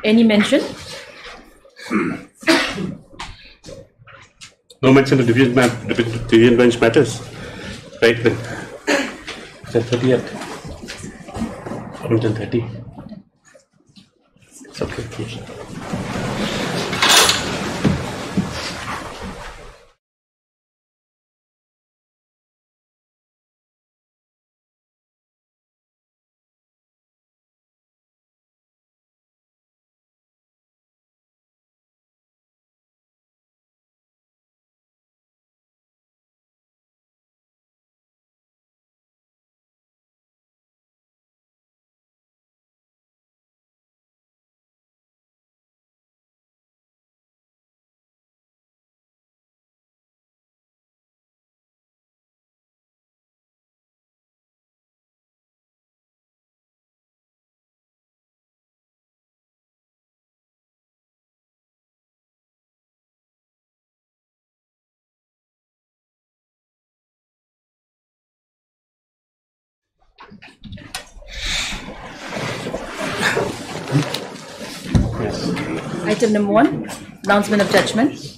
Any mention? No mention of division bench matters. Right then. Is that 30th? 130. It's okay. Yes. Item number 1, announcement of judgment.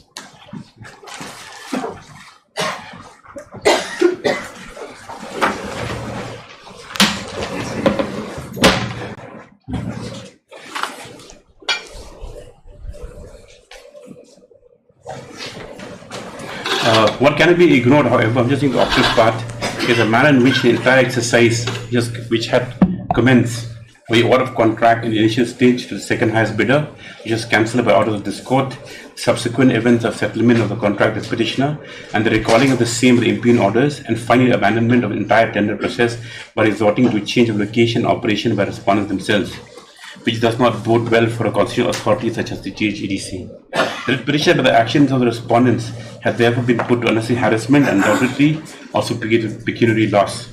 What cannot be ignored, however, I'm just in the opposite part, is the manner in which the entire exercise, which had commenced with the order of contract in the initial stage to the second highest bidder, which was cancelled by order of this court, subsequent events of settlement of the contract with petitioner, and the recalling of the same with the impugn orders, and finally abandonment of the entire tender process by resorting to a change of location operation by respondents themselves, which does not bode well for a constitutional authority such as the GHEDC. The petition by the actions of the respondents has therefore been put to unnecessary harassment and undoubtedly also pecuniary loss.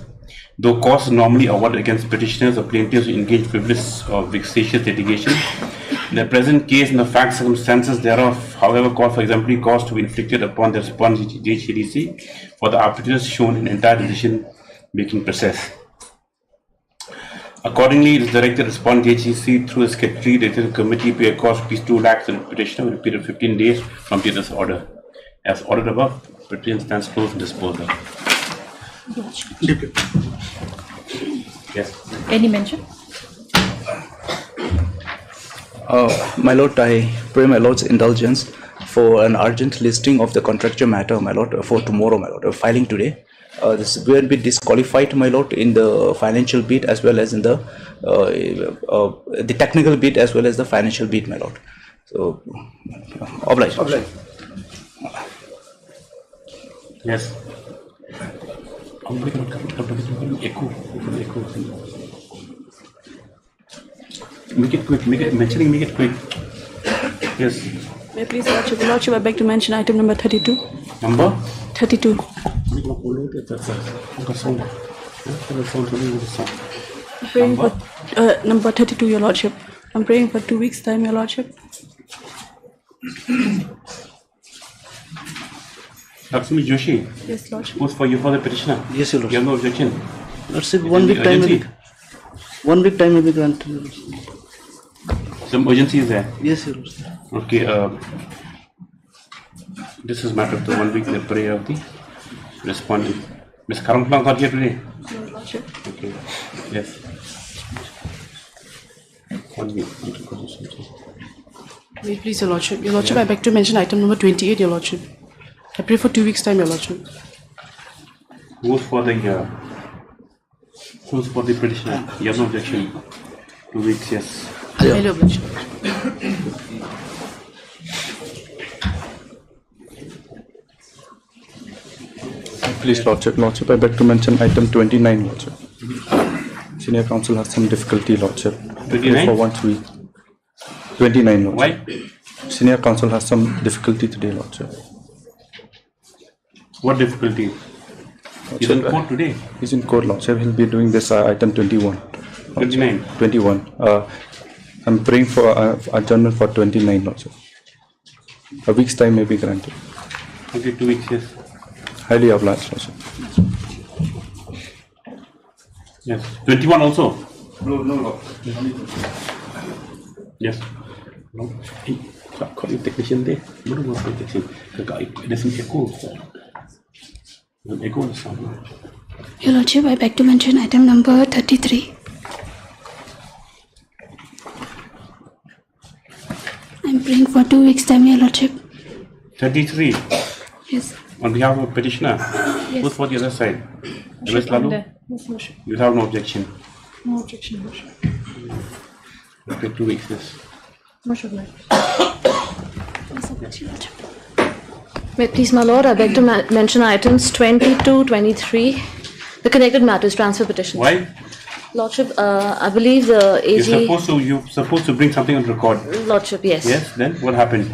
Though costs normally awarded against petitioners or plaintiffs who engage frivolous or vexatious litigation, in the present case and the fact circumstances thereof, however, call for exemplary costs to be inflicted upon the respondent GHEDC for the arbitrariness shown in the entire decision-making process. Accordingly, it is directed to respond GHEDC through a secretary related committee pay a cost rupees 2 lakhs to the petitioner with a period of 15 days from this order. As ordered above, petition stands closed and disposed of. Yes. Any mention? My Lord, I pray my Lord's indulgence for an urgent listing of the contractual matter, my Lord, for tomorrow, my Lord, filing today. This will be disqualified, my Lord, in the financial bit as well as in the technical bit as well as the financial bit, my Lord. So, oblige. Yes. Echo. Make it quick. Make it quick. Yes. May I please, Your Lordship, I beg to mention item number 32. Number? 32. Praying for number 32, Your Lordship. I'm praying for 2 weeks' time, Your Lordship. Lakshmi Joshi. Yes, Lordship. Who's for you for the petitioner? Yes, Your Lordship. You have no objection? Lordship, 1 week time may be granted. Some urgency is there? Yes, Your Lordship. Okay. This is matter of the 1 week the prayer of the respondent. Ms. Karamkla got here today? Your Lordship. Okay. Yes. 1 week. May it please, Your Lordship. Your Lordship, I beg to mention item number 28, Your Lordship. I pray for 2 weeks' time, Your Lordship. Who's for the petitioner? You have no objection. 2 weeks, yes. Hello, Lordship. Please, Lordship, I beg to mention item 29, Lordship. Senior counsel has some difficulty, Lordship. 29? For 1 week. 29, Lordship. Why? Senior counsel has some difficulty today, Lordship. What difficulty? He's in court today. He's in court, Lordship. He'll be doing this item 21. 29. 21. I'm praying for adjournment for 29, Lordship. A week's time may be granted. Okay, 2 weeks, yes. Highly obliged, Lordship. Yes. 21 also? No. Yes. No, call it technician there. What was the technician? It doesn't echo. Echo the sound. Your Lordship, I beg to mention item number 33. I'm praying for 2 weeks' time, Your Lordship. 33. Yes. On behalf of petitioner. Yes. Who's for the other side? MS Lalu? Yes, Worship. You have no objection. No objection, Worship. Okay, 2 weeks. Yes. Worship, Lord. May it please my lord, I beg to mention items 20 to 23, the connected matters transfer petitions. Why? Lordship, I believe the AG... You're supposed to bring something on record. Lordship, yes. Yes, then what happened?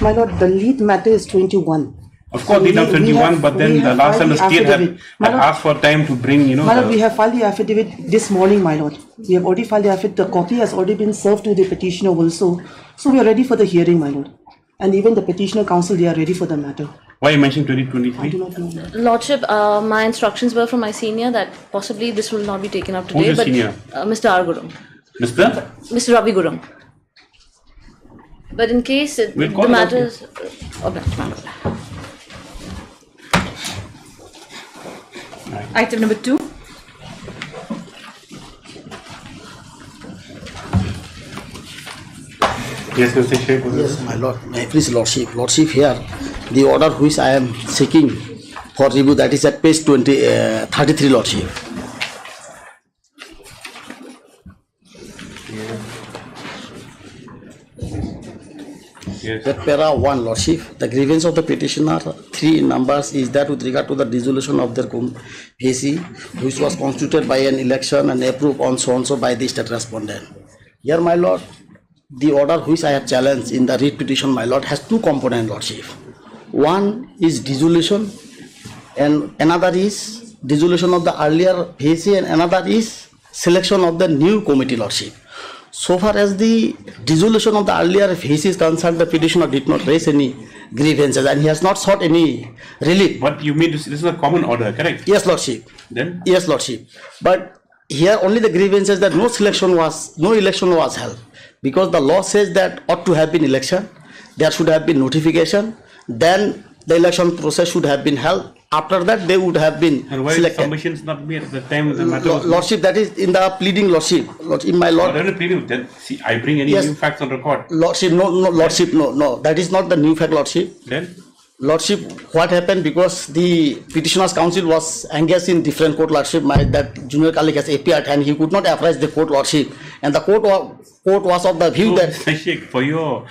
My lord, the lead matter is 21. Of course, we have 21, but then the last time the state had asked for time to bring, My lord, we have filed the affidavit this morning, my lord. We have already filed the affidavit. The copy has already been served to the petitioner also. So we are ready for the hearing, my lord. And even the petitioner counsel, they are ready for the matter. Why you mentioned I do 2023? not know, my lord. Lordship, my instructions were from my senior that possibly this will not be taken up today. Who's your but senior? Mr. R. Gurum. Mr.? Ravi Gurum. But in case We'll call the it matters... Okay, my lord. Item number 2. Yes, Mr. Sheikh. Yes, my lord. May I please, lordship. Lordship, here, the order which I am seeking for review, that is at page 33, lordship. Yes. That para 1, lordship, the grievance of the petitioner, 3 numbers, is that with regard to the dissolution of their PC, which was constituted by an election and approved on so and so by the state respondent. Here, my lord, the order which I have challenged in the writ petition, my lord, has 2 components, lordship. One is dissolution, and another is dissolution of the earlier PC, and another is selection of the new committee, lordship. So far as the dissolution of the earlier phase is concerned, the petitioner did not raise any grievances and he has not sought any relief. But you mean this is a common order, correct? Yes, lordship. Then? Yes, lordship. But here only the grievances that no election was held, because the law says that ought to have been election, there should have been notification, then the election process should have been held. After that, they would have been And why selected. submissions not made at the time the matter was... Lordship, that is in the pleading, lordship. In my lord. What are the pleading? Then, see, I bring any Yes. new facts on record. Lordship, no, lordship, no. That is not the new fact, lordship. Then? Lordship, what happened, because the petitioner's counsel was engaged in different court, lordship, that junior colleague has appeared and he could not apprise the court, lordship. And the court was of the view that... Mr. Sheikh, for your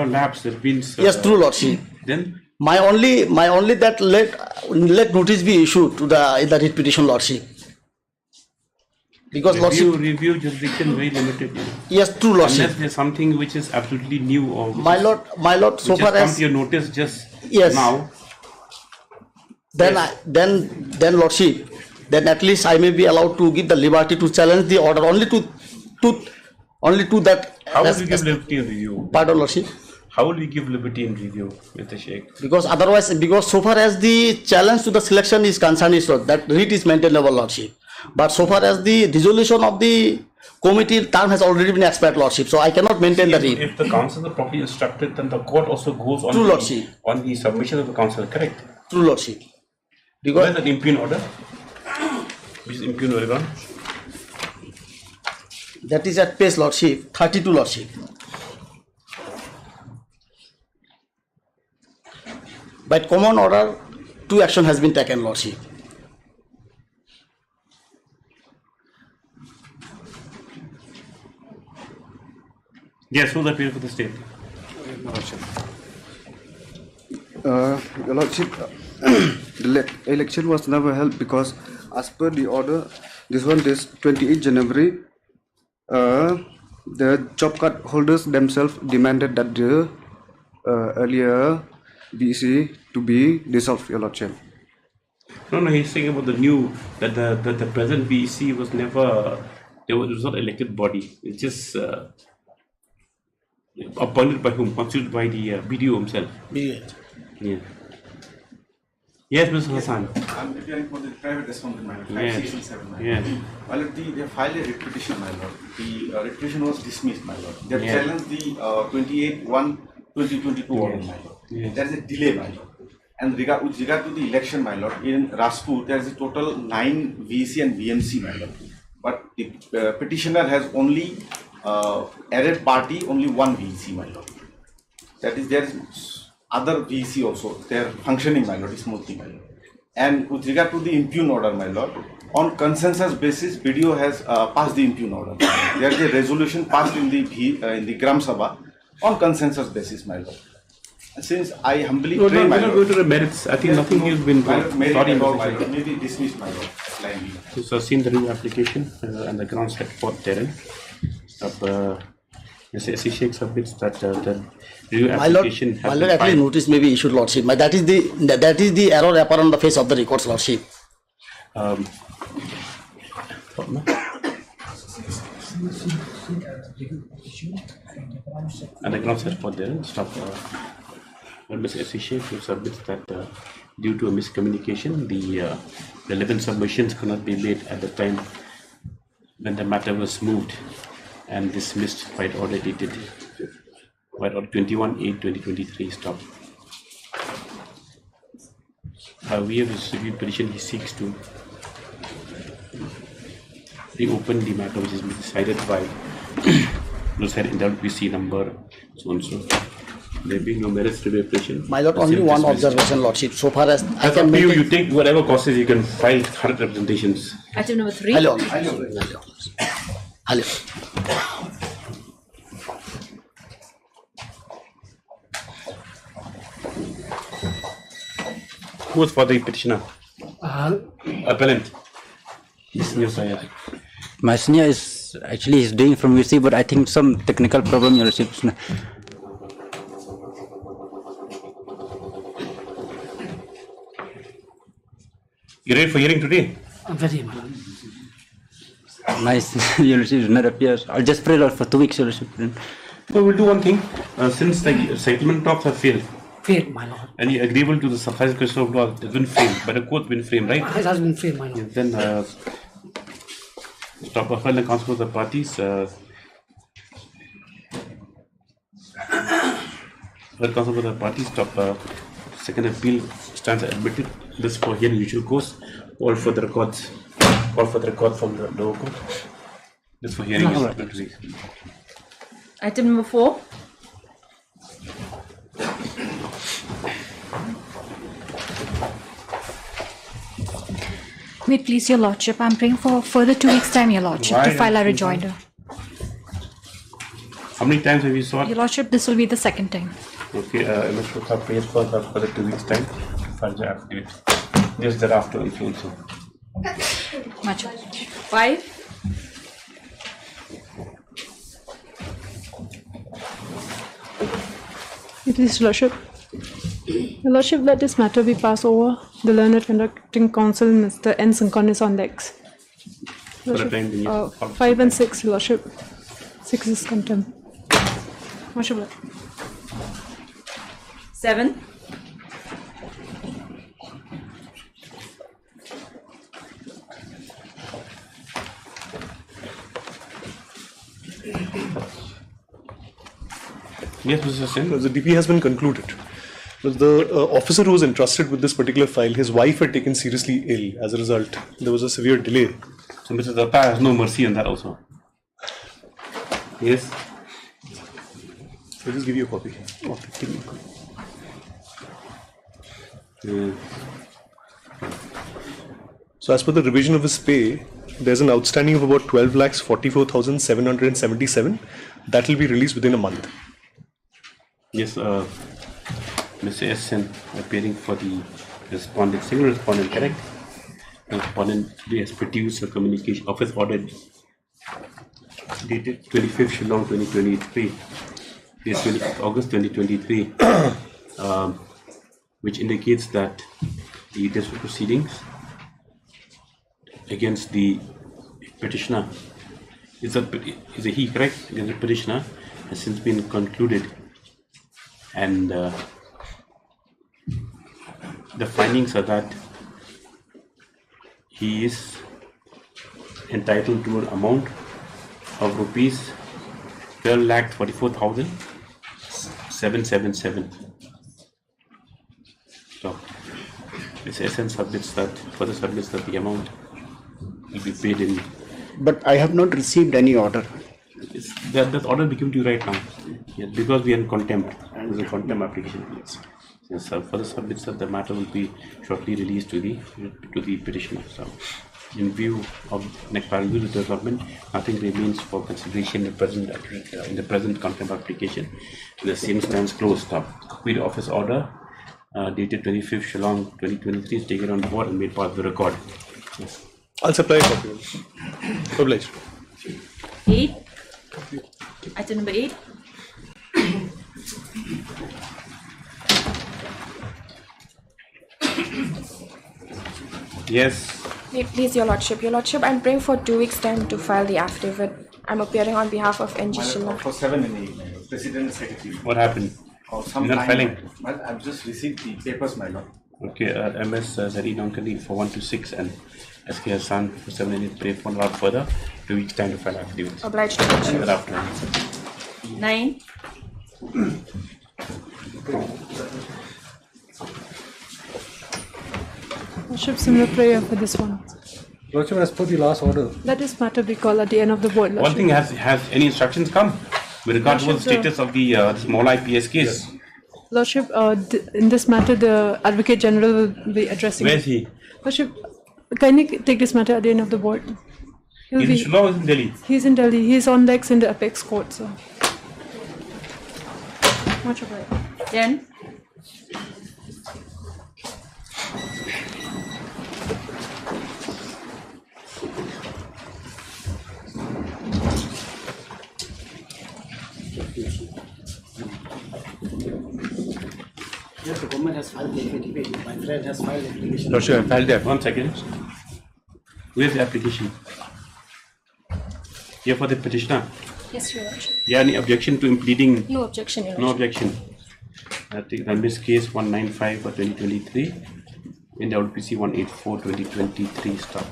lapse, that means... Yes, true, lordship. Then? My only that let notice be issued to the writ petition, lordship. Because lordship... Review jurisdiction very limited. Yes, true, lordship. Unless there's something which is absolutely new or... My lord, so far come as... to your notice just Yes. now. Then lordship, then at least I may be allowed to give the liberty to challenge the order only to that. How will you give liberty in review? Pardon, lordship. How will we give liberty in review, Mr. Sheikh? Because so far as the challenge to the selection is concerned, is that writ is maintainable, lordship. But so far as the dissolution of the committee term has already been expired, lordship, so I cannot maintain the writ. If the council is properly instructed, then the court also goes on, True, lordship. On the submission of the council, correct? True, lordship. Where Because is that impugn order? Which is impugn order? that is at page, lordship, 32, lordship. By common order, 2 action has been taken, lordship. Yes, who's appeal for the state? Your Lordship, the election was never held because, as per the order, this 28 January, the job card holders themselves demanded that the earlier BEC to be dissolved, Your Lordship. No, he's saying about the new, that the present BEC was never, it was not elected body. It's just appointed by whom? Constituted by the BDO himself. Be- Yeah. Yes, Mr. Hassan. I'm preparing for the private respondent, my lord. Yes. 567, my lord. Yes. My lord, they filed a writ petition, my lord. The writ petition was dismissed, my lord. They have Yes. challenged the 28/1/2022 order, my lord. Yes. There is a delay, my lord. And with regard to the election, my lord, in Rajput, there is a total 9 VC and VMC, my lord. But the petitioner has only added party, only 1 VC, my lord. That is, there is other VC also. They are functioning, my lord, smoothly, my lord. And with regard to the impugn order, my lord, on consensus basis, BDO has passed the impugn order. There is a resolution passed in the Gram Sabha on consensus basis, my lord. Since I humbly No, pray, no, my we're not lord, going to the merits. I think nothing has been my lord, merit sorry, at all, Mr. my Secretary. lord, maybe dismissed, my lord, blindly. So, seen the review application and the grounds set forth therein. Mr. S.C. Sheikh submits that the review My lord, application has my been lord, at least filed. notice may be issued, lordship. That is the error apparent on the face of the records, lordship. And the grounds set forth therein. When Mr. S.C. Sheikh submits that due to a miscommunication, the relevant submissions could not be made at the time when the matter was moved and dismissed by order dated by order 21/8/2023. Stop. We have received petition. He seeks to reopen the matter which is decided by those had endowed PC number so and so. There being no merits to be petition. My lord, only one observation, lordship. So far as I Up can to make you take whatever courses you can file 100 representations. Item number 3. Hello. Who was for the petitioner? Appellant. Yes, yes, I am. My senior is actually he's doing from UC, but I think some technical problem you received. You ready for hearing today? I'm ready, my lord. Nice, you received not appears. I'll just pray Lord for 2 weeks. You received. So we'll do one thing. Since the settlement talks have failed, My lord. and you're agreeable to the sufficient question of law, it's been framed, but the court's been framed, right? It has been failed, my lord. Then stop appel and counsel of the parties. Well, counsel of the parties. Stop. Second appeal stands admitted. This for hearing usual course. All for the records. All for the record from the lower court. This for hearing is admitted. Item number 4. May it please your lordship, I'm praying for further 2 weeks' time, your lordship, Why to file a don't you rejoinder. How many times have you sought? Your lordship, this will be the second time. Okay, I'm sure have prays for the 2 weeks time for the affidavit. Just thereafter influence. Much. 5. Please, Lordship. Your Lordship, let this matter be passed over. The learned conducting counsel, Mr. N. Sankon, is on decks. For the time being, 5 and 6, Your Lordship. 6 is contempt. Much obliged. 7. Yes, Mr. Sen. The DP has been concluded. The officer who was entrusted with this particular file, his wife had taken seriously ill. As a result, there was a severe delay. So Mr. Datta has no mercy on that also. Yes. I'll just give you a copy. Okay, give me a copy. So as per the revision of his pay, there's an outstanding of about 12,44,777. That will be released within a month. Yes, Mr. S. Sen appearing for the respondent, single respondent, correct? The respondent has produced a communication office order dated 25th Shillong 2023, this 25th August 2023, which indicates that the district proceedings against the petitioner is a he, correct? Against the petitioner has since been concluded, and the findings are that he is entitled to an amount of rupees 12,44,777. So, its essence further submits that the amount will be paid in. But I have not received any order. That order will be given to you right now. Yes, because we are in contempt. There's a contempt application. Yes, further submits that the matter will be shortly released to the petitioner. So, in view of the development, nothing remains for consideration in the present contempt application. The same stands closed up. Copy the office order dated 25th Shillong 2023 is taken on board and made part of the record. Yes. I'll supply a copy. Obliged. 8. Item number 8. Yes. Please, Your Lordship. Your Lordship, I'm praying for 2 weeks' time to file the affidavit. I'm appearing on behalf of NG Shillong. For 7 and 8, President and Secretary. What happened? Some You're not filing? Well, I've just received the papers, my lord. Okay, MS Zari Nankali for 1 to 6 and SK Hassan for 7 and 8 pray for a lot further. 2 weeks' time to file affidavits. Obliged to Lordship. And thereafter. 9. Lordship, similar prayer for this one. Lordship, as per the last order. Let this matter be called at the end of the board. One thing, has any instructions come with regard to the Lordship, status of the small IPS case? Lordship, in this matter, the Advocate General will be addressing. Where is he? Lordship, kindly take this matter at the end of the board. He's in Shillong or in Delhi? He's in Delhi. He's on legs in the apex court, so. Much obliged. 10. Yes, the government has filed the affidavit. My friend has filed the application. Lordship, I filed that. 1 second. Where's the application? Here for the petitioner. Yes, Your Lordship. Yeah, any objection to him pleading? No objection, Your No Lordship. objection. I think this case 195 for 2023 in the WPC 184 2023 stuff.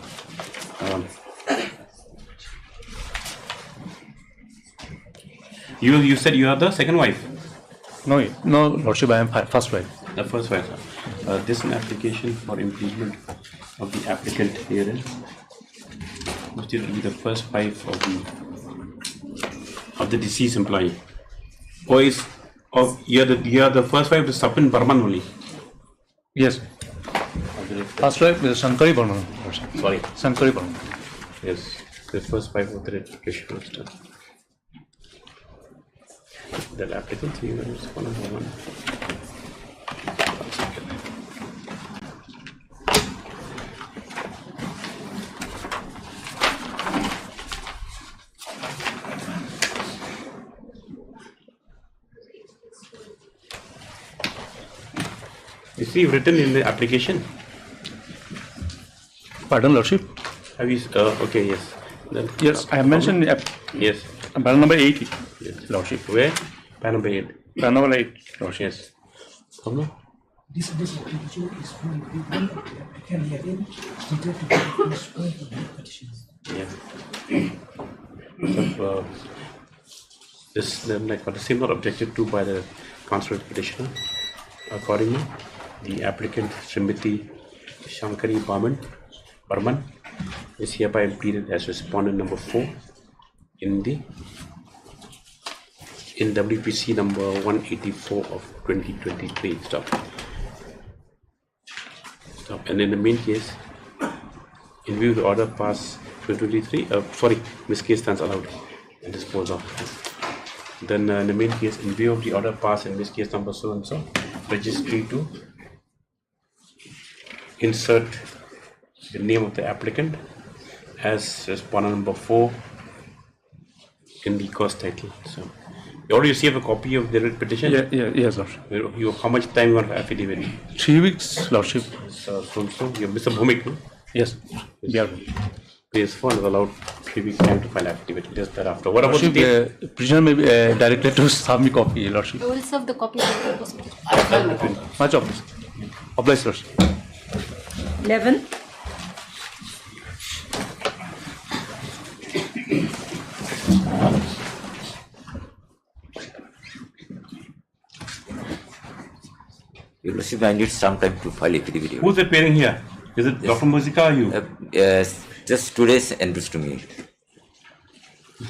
You said you are the second wife? No, Lordship, I am first wife. The first wife. This is an application for impeachment of the applicant herein, which will be the first wife of the deceased employee. Or is you are the first wife to Sapin Burman only? Yes. First wife is Shankari Burman. Sorry. Shankari Burman. Yes, the first wife of the application was done. The applicant here is one of the one. Is he written in the application? Pardon, Lordship? Have you? Okay, yes. Then, yes, I have mentioned. Yes. Panel number 8, yes. Lordship. Where? Panel number 8. Panel number 8, Lordship. Yes. Problem? This application is for the applicant herein stated to be the first wife of the petitioner. Yeah. So, this like what the same not objected to by the consular petitioner. Accordingly, the applicant Srimati Shankari Burman is hereby pleaded as respondent number 4 in WPC number 184 of 2023. Stop. And in the main case, in view of the order passed 2023, this case stands allowed and disposed of. Then in the main case, in view of the order passed in this case number so and so, registry to insert the name of the applicant as respondent number 4 in the cause title. So, you already received a copy of the writ petition? Yes, Lordship. How much time you want affidavit? 3 weeks, Lordship. So you're Mr. Bhumik, no? Yes. Yeah. PS4 is allowed 3 weeks time to file affidavit. Just thereafter. What about the prisoner may be directed to submit copy, Lordship. I will serve the copy of the prosecuted. Much of this. Obliged, Lordship. 11. Your Lordship, I need some time to file affidavit. Who's appearing here? Is it Dr. Muzika or you? Yes, just today's endorsed to me.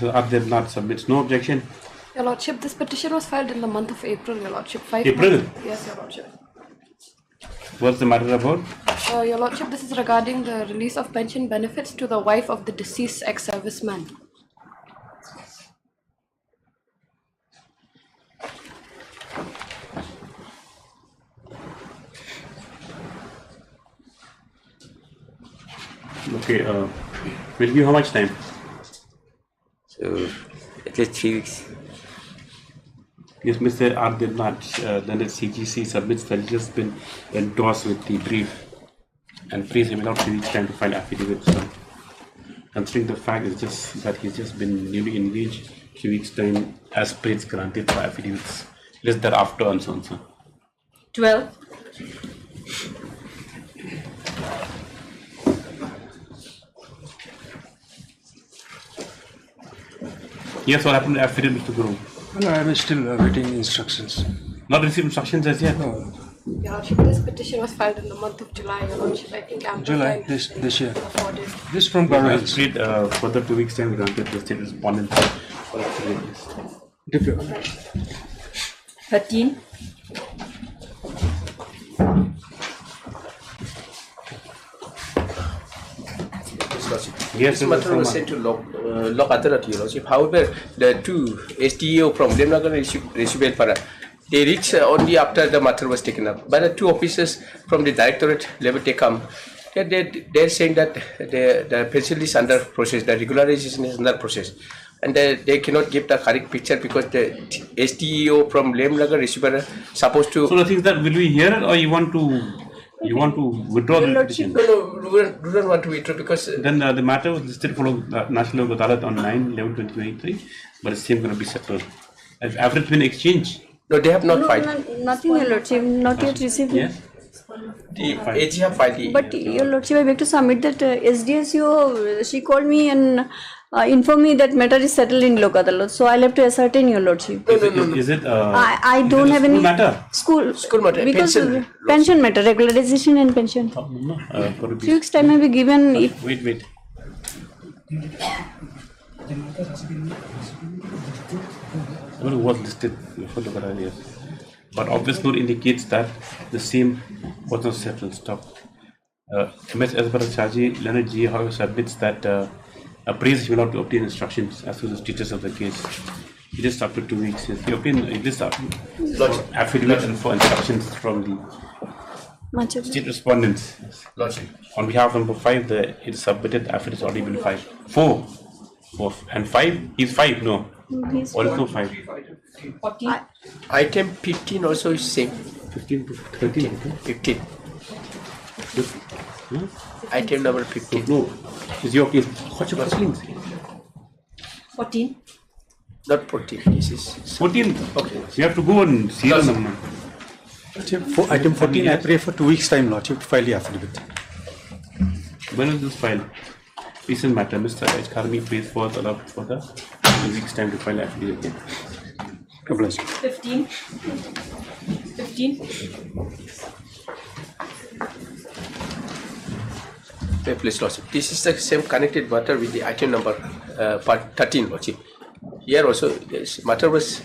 So Ardeb not submits. No objection. Your Lordship, this petition was filed in the month of April, Your Lordship. April? Yes, Your Lordship. What's the matter about? Your Lordship, this is regarding the release of pension benefits to the wife of the deceased ex-serviceman. Okay, we'll give you how much time? So, at least 3 weeks. Yes, Mr. Ardebnat, then the CGC submits that it has been endorsed with the brief and please him without 3 weeks time to file affidavit. So, considering the fact is just that he's just been newly engaged, 3 weeks time as per it's granted for affidavits. Less thereafter and so on. So. 12. Yes, what happened to affidavit, Mr. Guru? No, I am still awaiting instructions. Not received instructions as yet? No. Your Lordship, this petition was filed in the month of July, Your Lordship. I think I'm July this year. This from Garo Hills. Further 2 weeks time granted the state respondent for affidavit. 13. Yes, this matter was sent to Law Authority, Your Lordship. However, the two SDO from Lemnagar received para. They reached only after the matter was taken up. But the two officers from the directorate level they come. They're saying that the pension is under process, the regularization is under process. And they cannot give the correct picture because the SDO from Lemnagar receiver supposed to. So the thing is that will we hear it or you want to withdraw the petition? No, we don't want to withdraw because then the matter was listed for National Lok Adalat on 9/11/2023, but it's still going to be settled. Has everything been exchanged? No, they have not filed. Nothing, Your Lordship, not yet received. Yes. The AG have filed. But Your Lordship, I beg to submit that SDSU, she called me and informed me that matter is settled in Lok Adalat. So I'll have to ascertain, Your Lordship. Is it? I don't have any matter. School matter. Because pension matter, regularization and pension. 3 weeks time may be given if. Wait. Well, it was listed before the earlier, but obvious note indicates that the same was not settled. Stop. MS Asbar Chaji Leonard G. however submits that appraisal will not obtain instructions as to the status of the case. It is up to 2 weeks. He obtained this affidavit and for instructions from the state respondents. On behalf of number 5, it is submitted. The affidavit has already been filed. 4 and 5. He's 5. No. Also 5. 14. Item 15 also is same. 15 to 13. 15. Item number 15. No. Is your case? What's your proceedings? 14. Not 14. This is 14. Okay. You have to go on serial number. For item 14, I pray for 2 weeks' time, Lordship, to file the affidavit. When is this filed? Recent matter. Mr. H. Karmi prays for the 2 weeks' time to file affidavit again. God bless you. 15. 15. Please, Lordship. This is the same connected matter with the item number part 13, Lordship. Here also, this matter was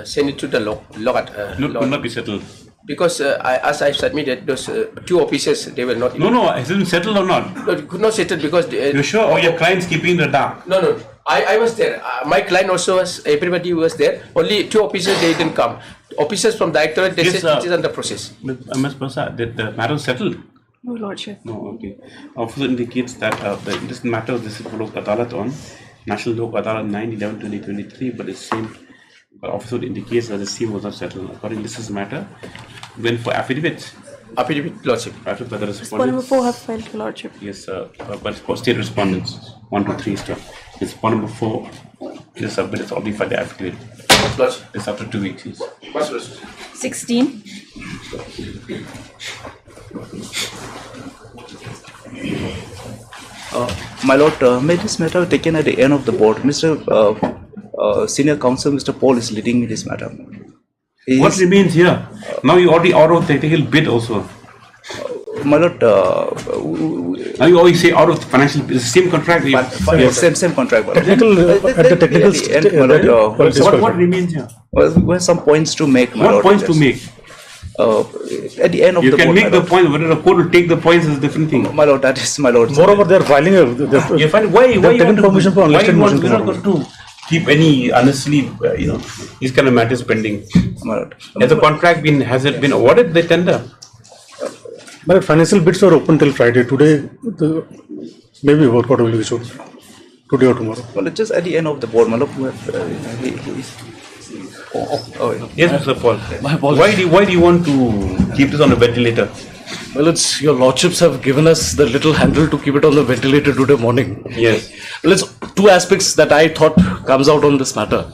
sent to the law. Could not be settled. Because as I submitted, those two officers, they were not. No, has it been settled or not? No, it could not settle because. You're sure? Or your client's keeping the dark? No. I was there. My client also was. Everybody was there. Only two officers, they didn't come. Officers from directorate, they said it is under process. Ms. Prasad, did the matter settled? No, Lordship. No, okay. Officer indicates that this matter, this is Lok Adalat on National Lok Adalat 9/11/2023, but the same officer indicates that the same was not settled. According to this matter, went for affidavits. Affidavit, Lordship. Affidavit by the Respondent number 4 have filed, Lordship. Yes, but for state respondents, 1 to 3 stuff. Respondent number 4 is submitted already for the affidavit. It's after 2 weeks. Yes. 16. My lord, may this matter taken at the end of the board? Mr. Senior Counsel, Mr. Paul is leading this matter. What remains here? Now you already out of technical bid also. My lord, now you always say out of financial, it's the same contract. same contract. But Technical, at the technical stage. What remains here? We have some points to make. My What lord, points to make? At the end of you the can board, make my the lord. point, whether the court will take the points is a different thing. My lord, that is my lord. Moreover, they are filing a. You find why you taken want to, permission for why unlisted you want, motion we're not tomorrow. going to keep any honestly, these kind of matters pending. My lord. Has the contract been, has it been awarded the tender? But financial bids are open till Friday. Today, maybe workout will be issued. Today or tomorrow. Well, it's just at the end of the board, my lord. Yes, Mr. Paul. Why do you want to keep this on a ventilator? Well, it's your lordships have given us the little handle to keep it on the ventilator today morning. Yes. Well, it's two aspects that I thought comes out on this matter.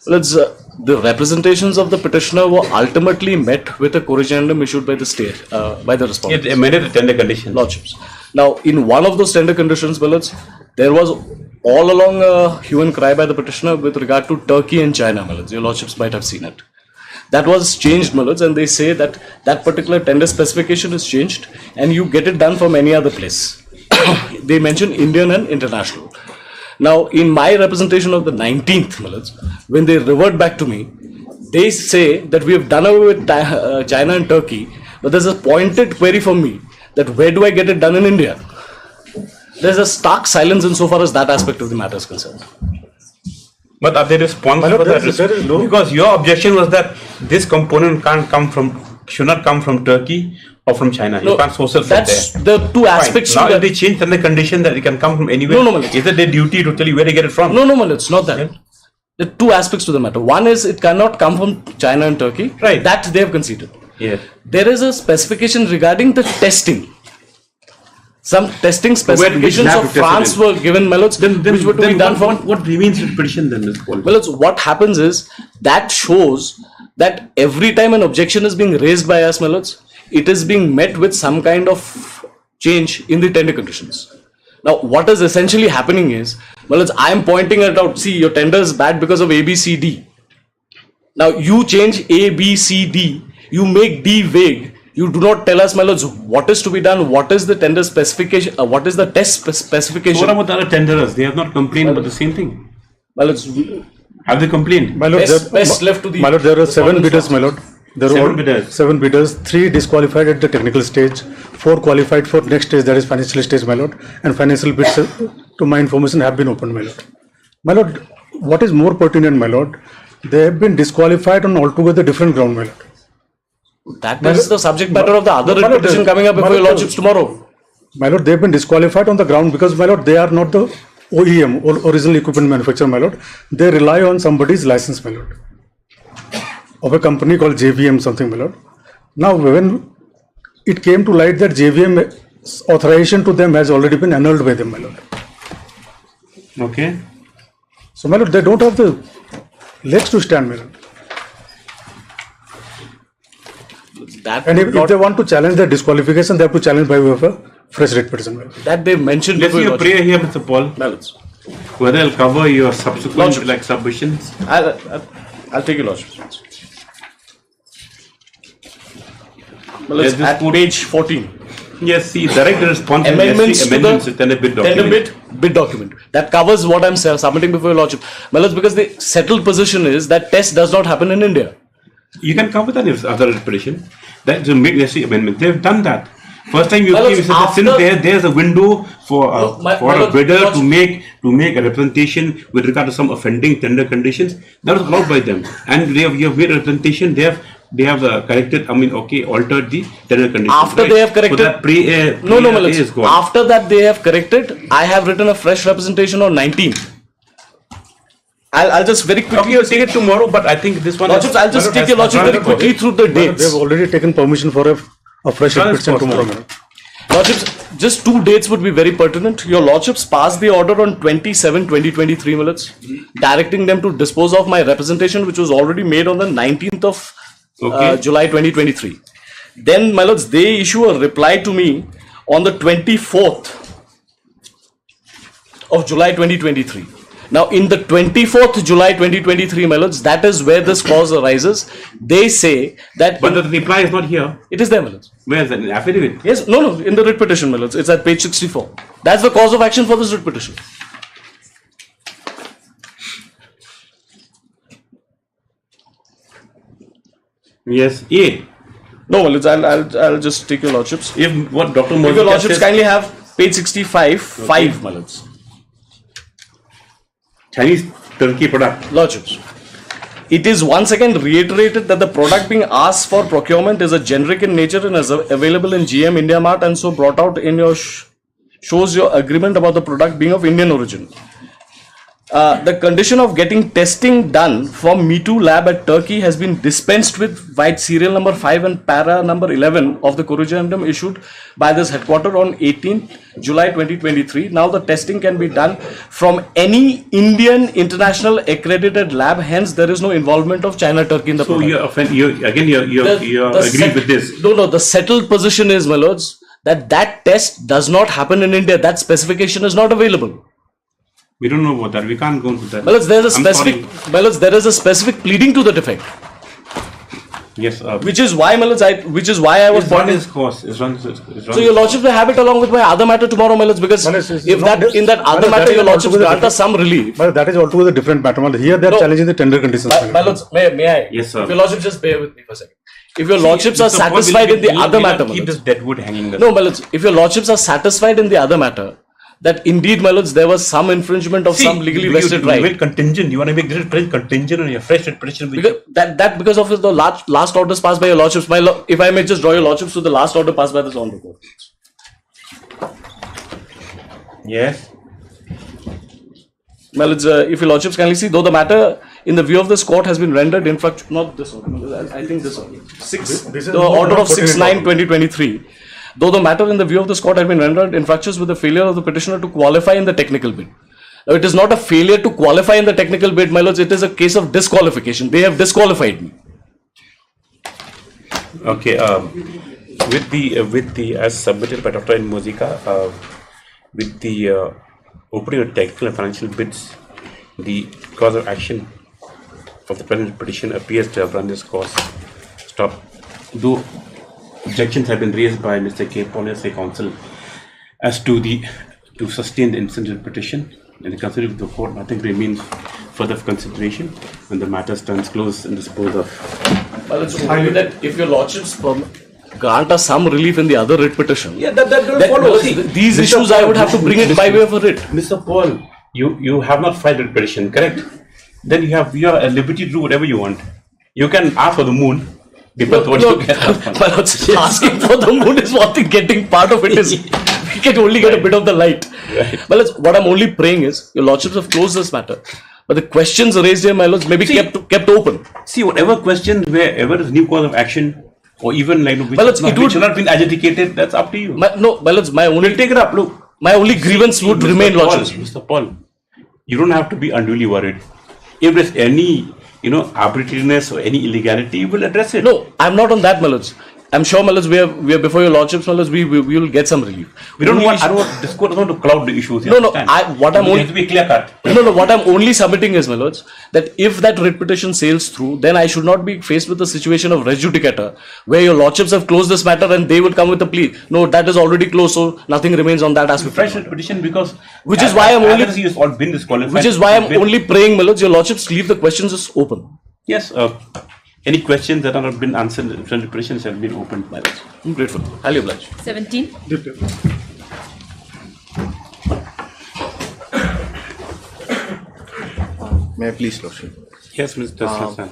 Well, it's the representations of the petitioner were ultimately met with a corrigendum issued by the state, by the respondent. It amended the tender conditions. Lordships. Now, in one of those tender conditions, well, there was all along a hue and cry by the petitioner with regard to Turkey and China, Millets. Your lordships might have seen it. That was changed, Millets, and they say that that particular tender specification is changed and you get it done from any other place. They mention Indian and international. Now, in my representation of the 19th, Millets, when they revert back to me, they say that we have done away with China and Turkey, but there's a pointed query for me that where do I get it done in India? There's a stark silence insofar as that aspect of the matter is concerned. But are they responsible for that? Because your objection was that this component should not come from Turkey or from China. You can't source it from there. That's the two aspects. Now if they change the condition that it can come from anywhere, is it their duty to tell you where they get it from? No, it's not that. There are two aspects to the matter. One is it cannot come from China and Turkey. Right. That they have conceded. Yes. There is a specification regarding the testing. Some testing specifications of France were given, Melots, which were to be done for. What remains with petition then, Mr. Paul? Melots, what happens is that shows that every time an objection is being raised by us, Melots, it is being met with some kind of change in the tender conditions. Now, what is essentially happening is, Melots, I am pointing it out. See, your tender is bad because of A, B, C, D. Now, you change A, B, C, D. You make D vague. You do not tell us, my lords, what is to be done, what is the tender specification, what is the test specification. So what about the other tenderers? They have not complained about the same thing. My lords, have they complained? My lord, best left to the. My lord, there are 7 bidders, my lord. There are 7 bidders. 7 bidders, 3 disqualified at the technical stage, 4 qualified for next stage, that is financial stage, my lord. And financial bids, to my information, have been opened, my lord. My lord, what is more pertinent, my lord, they have been disqualified on altogether different ground, my lord. That is the subject matter of the other petition coming up before your lordships tomorrow. My lord, they have been disqualified on the ground because, my lord, they are not the OEM, or original equipment manufacturer, my lord. They rely on somebody's license, my lord, of a company called JVM something, my lord. Now, when it came to light that JVM's authorization to them has already been annulled by them, my lord. Okay. So, my lord, they don't have the legs to stand, my lord. And if they want to challenge their disqualification, they have to challenge by way of a fresh writ petition. That they mentioned. Let's see your prayer here, Mr. Paul. Balance. Whether I'll cover your subsequent submissions. I'll take your lordship. At page 14. Yes, see, direct response amendments to the tender bid document. That covers what I'm submitting before your lordship. Well, because the settled position is that test does not happen in India. You can cover that if other petition. That to make necessary amendment. They have done that. First time you came, you said that since there's a window for a bidder to make a representation with regard to some offending tender conditions, that was allowed by them. And you have made a representation. They have corrected. Altered the tender conditions. After they have corrected. So after that they have corrected. I have written a fresh representation on 19th. I'll just very quickly take it tomorrow, but I think this one. Lordships, I'll just take your lordship very quickly through the dates. They have already taken permission for a fresh petition tomorrow. Lordships, just 2 dates would be very pertinent. Your lordships passed the order on 27/2023 minutes, directing them to dispose of my representation, which was already made on the 19th of July 2023. Then, my lords, they issue a reply to me on the 24th of July 2023. Now, in the 24th July 2023, my lords, that is where this clause arises. They say that... But the reply is not here. It is there, my lords. Where is that? In affidavit? Yes, no, in the writ petition, my lords. It's at page 64. That's the cause of action for this writ petition. Yes, A. No, my lords, I'll just take your lordships. If what Dr. If your lordships kindly have page 65, 5, my lords. Chinese turkey product. Lordships. It is once again reiterated that the product being asked for procurement is a generic in nature and is available in GM India Mart and so brought out in your shows your agreement about the product being of Indian origin. The condition of getting testing done from Me2 lab at Turkey has been dispensed with by serial number 5 and para number 11 of the corrigendum issued by this headquarter on 18th July 2023. Now the testing can be done from any Indian international accredited lab. Hence, there is no involvement of China, Turkey in the product. So you agree with this? No. The settled position is, my lords, that test does not happen in India. That specification is not available. We don't know about that. We can't go into that. Well, there is a specific pleading to that effect. Yes. Which is why, my lords, I was pointing. So your lordships will have it along with my other matter tomorrow, my lords, because if that in that other matter your lordships grant us some relief. But that is altogether different matter. Here they are challenging the tender conditions. My lords, may I? Yes, sir. If your lordships just bear with me for a second. If your lordships are satisfied in the other matter, keep this dead wood hanging. No, my lords, if your lordships are satisfied in the other matter, that indeed, my lords, there was some infringement of some legally vested right. You contingent. You want to make this contingent on your fresh petition. Because of the last orders passed by your lordships. If I may just draw your lordships to the last order passed by this honorable court. Yes. My lords, if your lordships kindly see, though the matter in the view of this court has been rendered infraction, not this order, I think this order. The order of 6/9/2023. Though the matter in the view of this court had been rendered infractious with the failure of the petitioner to qualify in the technical bid. Now, it is not a failure to qualify in the technical bid, my lords, it is a case of disqualification. They have disqualified me. Okay, with the as submitted by Dr. N. Mozika, with the opening of technical and financial bids, the cause of action of the present petition appears to have run this course. Stop. Though objections have been raised by Mr. K. Policy Counsel as to sustain the incentive petition. In the consideration of the court, nothing remains further consideration when the matter stands closed and disposed of. Well, it's only that if your lordships grant us some relief in the other writ petition, that will follow. See, these issues I would have to bring it by way of a writ. Mr. Paul, you have not filed a petition, correct? Then you are at liberty to do whatever you want. You can ask for the moon. But asking for the moon is one thing, getting part of it is we can only get a bit of the light. Well, what I'm only praying is your lordships have closed this matter, but the questions raised here, my lords, may be kept open. See, whatever question, wherever is new cause of action, or even like which have not been adjudicated, that's up to you. My only take it up. Look, my only grievance would remain, lordships. Mr. Paul, you don't have to be unduly worried. If there's any arbitrariness or any illegality, you will address it. No, I'm not on that, my lords. I'm sure, my lords, we are before your lordships, my lords, we will get some relief. I don't want this court doesn't want to cloud the issues. No, what I'm only to be clear cut. No, what I'm only submitting is, my lords, that if that writ petition sails through, then I should not be faced with the situation of res judicata, where your lordships have closed this matter and they will come with a plea. No, that is already closed, so nothing remains on that aspect. Fresh petition because which is why I'm only praying, my lords, your lordships leave the questions open. Yes. Any questions that have not been answered in the petitions have been opened by us. I'm grateful. Highly obliged. 17. May I please, Lordship? Yes, Mr. Hassan.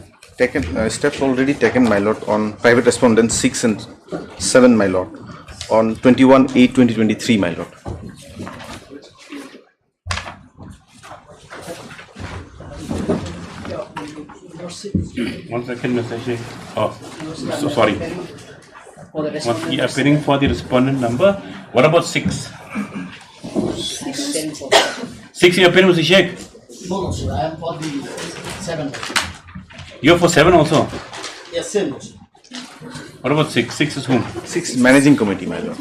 Steps already taken, my lord, on private respondents 6 and 7, my lord, on 21/8/2023, my lord. One second, Mr. Sheikh. Oh, so sorry. You are appearing for the respondent number. What about 6? 6 you are appearing, Mr. Sheikh? No, sir. I am for the 7. You are for 7 also? Yes, same. What about 6? 6 is whom? 6 managing committee, my lord.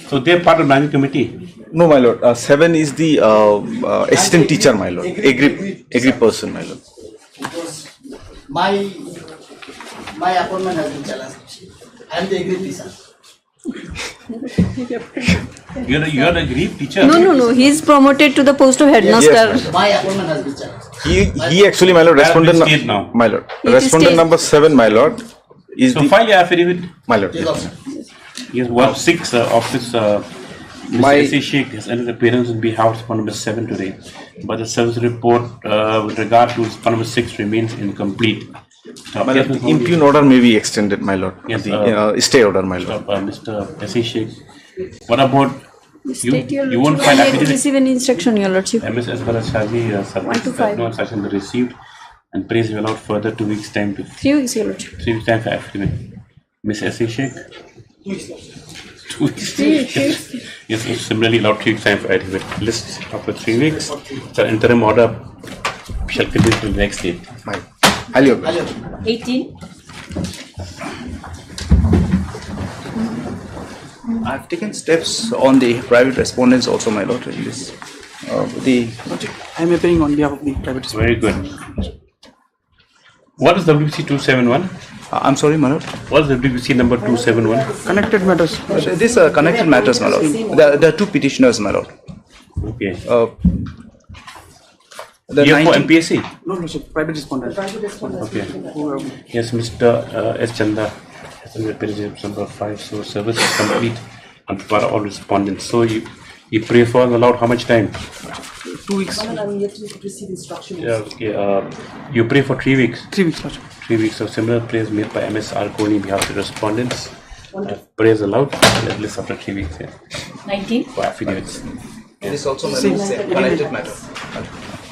So they are part of managing committee? No, my lord. 7 is the assistant teacher, my lord. Agree person, my lord. My appointment has been challenged. I am the agreed teacher. You are a aggrieved teacher? No. He is promoted to the post of headmaster. Yes, my appointment has been challenged. He actually, my lord, respondent now. My lord. It is Respondent state. number 7, my lord. Is So the, file your affidavit. my lord. Yes, 6 office. My- Mr. S.A. Sheikh has entered appearance on behalf of number 7 today, but the service report with regard to number 6 remains incomplete. My lord, the impugn order may be extended, my lord. Yes, The stay order, my lord. Mr. S.A. Sheikh, what about State, your you won't lordship, file I yet to affidavit? receive any instruction, your lordship. MS as well as Shazi 1 to 5. no instruction be received and praise will allowed further 2 weeks time to 3 weeks, your lordship. 3 weeks time for affidavit. Ms. S.A. Sheikh? 2 weeks. 3 weeks. Yes, it's similarly allowed 3 weeks time for affidavit. List after 3 weeks. So interim order shall continue till the next date. Fine. 18. I've taken steps on the private respondents also, my lord, in this. I am appearing on behalf of the private Very good. What is WBC 271? I'm sorry, my lord. What is WBC number 271? Connected matters. These are connected matters, my lord. There are 2 petitioners, my lord. Okay. The Here for 19 MPSC? No, lordship, private respondent. Okay. Yes, Mr. S. Chanda has an appearance number 5. So service is complete and for all respondents. So you pray for and allowed how much time? 2 weeks. I'm yet to receive instruction. Yeah, okay. You pray for 3 weeks? 3 weeks, lordship. 3 weeks of similar prayers made by MS Arconi on behalf of the respondents. Prayers allowed at least after 3 weeks. Yeah. 19. For affidavits. It is also, my Same. lord, same connected matter.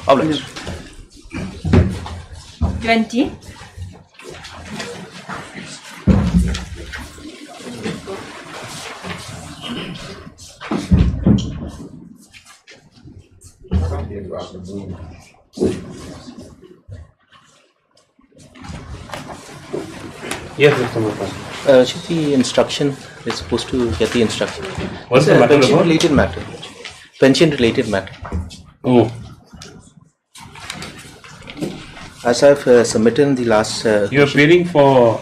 Obliged. 20. Yes, Mr. Mukherjee. Should the instruction is supposed to get the instruction? What's the matter pension about? related matter? Pension related matter. Oh. As I've submitted in the last. You are appearing for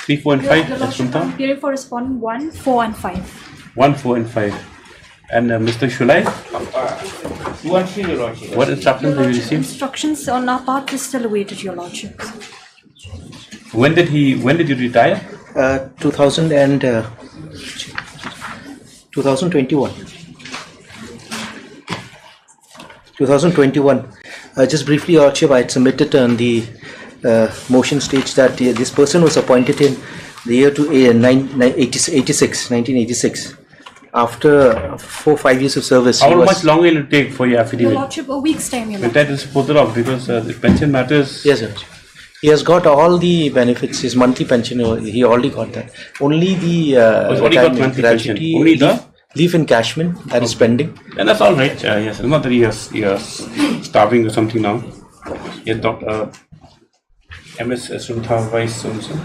3, 4, and 5 Your at Lordship, I'm Sunta? appearing for respondent 1, 4 and 5. 1, 4, and 5. And Mr. Shulai? 2 and 3, Your Lordship. What instructions have you received? Instructions on our part is still awaited, Your Lordship. When did you retire? 2021. 2021. Just briefly, Your Lordship, I had submitted on the motion stage that this person was appointed in the year 1986. After 4-5 years of service. How much longer will it take for your Your affidavit? Lordship, a week's time, Your Will Lordship. that is put it off because the pension matters. Yes, sir. He has got all the benefits, his monthly pension, he already got that. Only the already got monthly pension. gratuity, Only the leave encashment that is pending. And that's all right. Yes, it's not that he is starving or something now. Yes, Dr. MS Sruntha Vice also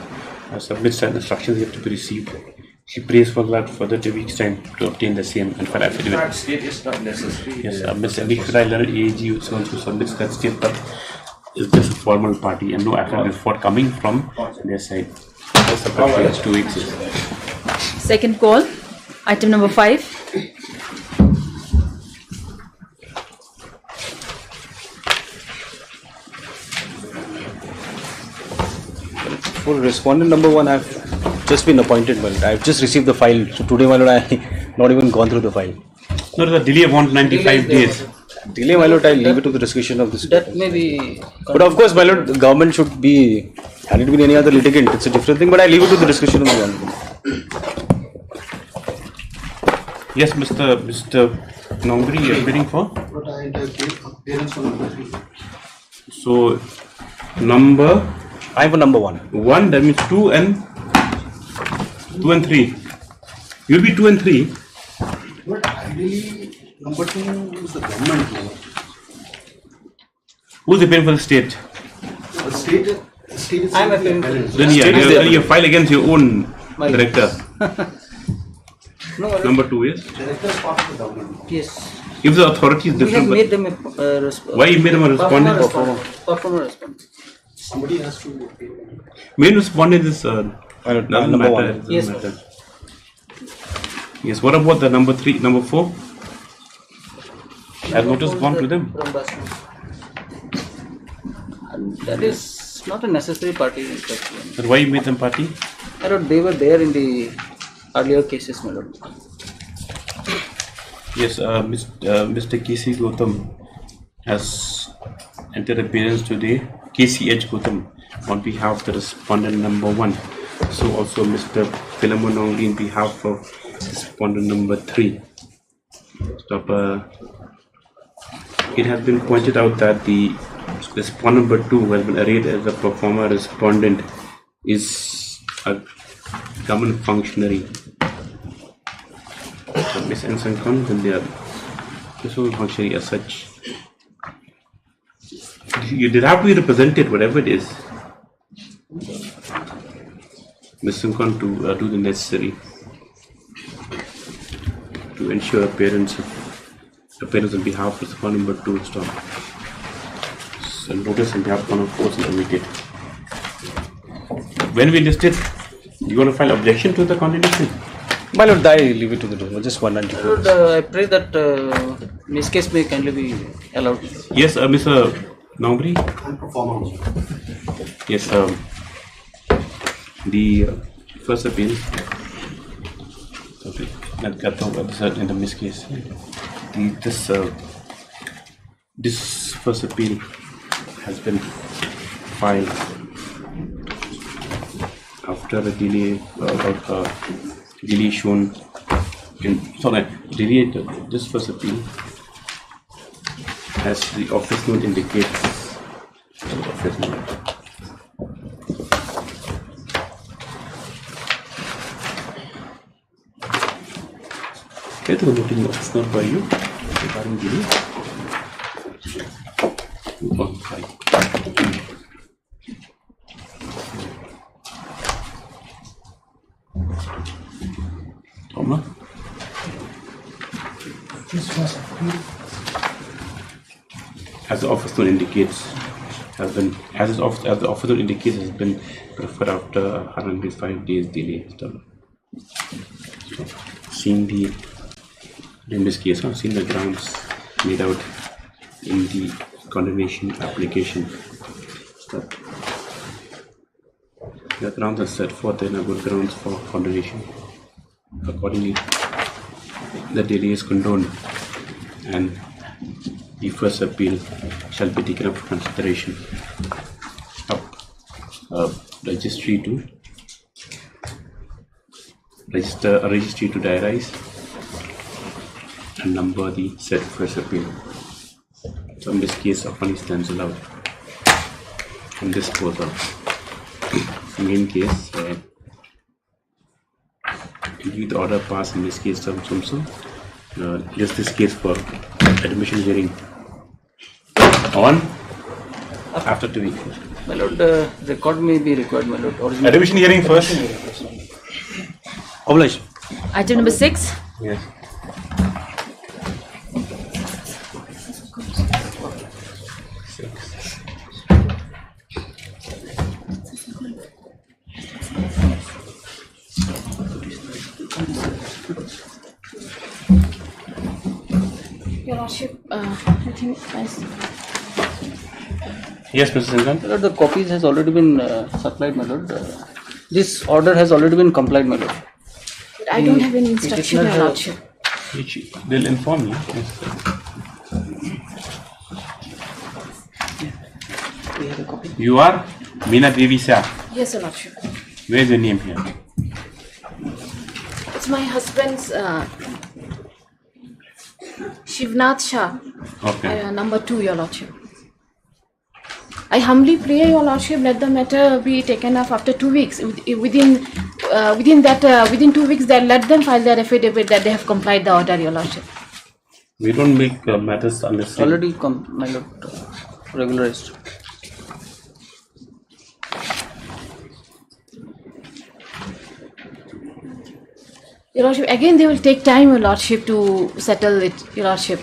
submits that instructions have to be received. She prays for that further 2 weeks' time to obtain the same and file affidavit. That state is not necessary. Yes, Ms. Alishra learned AAG also submits that state, but it's just a formal party and no affidavit forthcoming from their side. That's the practice, 2 weeks. Second call. Item number 5. For respondent number 1, I've just been appointed, but I've just received the file. So today, my lord, I not even gone through the file. No, the delay of 195 days. Delay, my lord, I'll leave it to the discretion of this. That may be. But of course, my lord, the government should be, had it been any other litigant, it's a different thing, but I leave it to the discretion of the government. Yes, Mr. Nongri, you are bidding for? So, number? I have a number 1. 1, that means 2 and 3. You'll be 2 and 3. But ideally, number 2 is the government law. Who's appearing for the state? The state is. I'm appearing. Then you file against your own My Director. No, Number 2 is? Director is part of the government. Yes. If the authority is We have different, made them why you made them a respondent? Performer respondent. Somebody has to. Main respondent is doesn't number matter. one. It doesn't Yes, matter. Yes. What about the number 3, number 4? Has notice gone to them? And that is not a necessary party. In fact. But why you made them party? I don't. They were there in the earlier cases, my lord. Yes, Mr. K.C. Gautam has entered appearance today. K.C.H. Gautam on behalf of the respondent number 1. So also Mr. Philemon in behalf of respondent number 3. Stop. It has been pointed out that the respondent number 2 who has been arrayed as a performer respondent is a government functionary. So Ms. Ensankon, then they are also functionary as such. You did have to be represented, whatever it is. Ms. Ensankon to do the necessary to ensure appearance on behalf of respondent number 2 stop. So notice on behalf of one of course and communicate. When we listed, you want to file objection to the condemnation? My lord, I leave it to the door. Just 194. Lord, I pray that this case may kindly be allowed. Yes, Mr. Nambri. Yes, the first appeal. Okay, in the miss case. This first appeal has been filed after a delay delay shown in delay. This first appeal, as the office note indicates, office note. The noting office note by you regarding delay. Oh, sorry. As the office note indicates, has been the office note indicates has been referred after 105 days delay. Seeing in this case, I've seen the grounds laid out in the condemnation application. The grounds are set forth in a good grounds for condemnation. Accordingly, the delay is condoned and the first appeal shall be taken up for consideration. Registry to register a registry to diarise and number the said first appeal. So in this case, a funny stands allowed and disposal. Main case, the order passed in this case, just this case for admission hearing on after 2 weeks. My lord, record may be required, my lord. Admission hearing first. Oblige. Item number 6. Yes. Your Lordship, I think Yes, Mr. Singhan. My lord, the copies has already been supplied, my lord. This order has already been complied, my lord. But I don't have any instruction, Your Lordship. They'll inform you. Yes. You are Meena Devi Shah. Yes, Your Lordship. Where's your name here? It's my husband's Shivnath Shah. Okay. Number 2, Your Lordship. I humbly pray, Your Lordship, let the matter be taken up after 2 weeks. Within 2 weeks, that let them file their affidavit that they have complied the order, Your Lordship. We don't make matters unnecessary. Already my lord, regularized. Your Lordship, again they will take time, Your Lordship, to settle it, Your Lordship.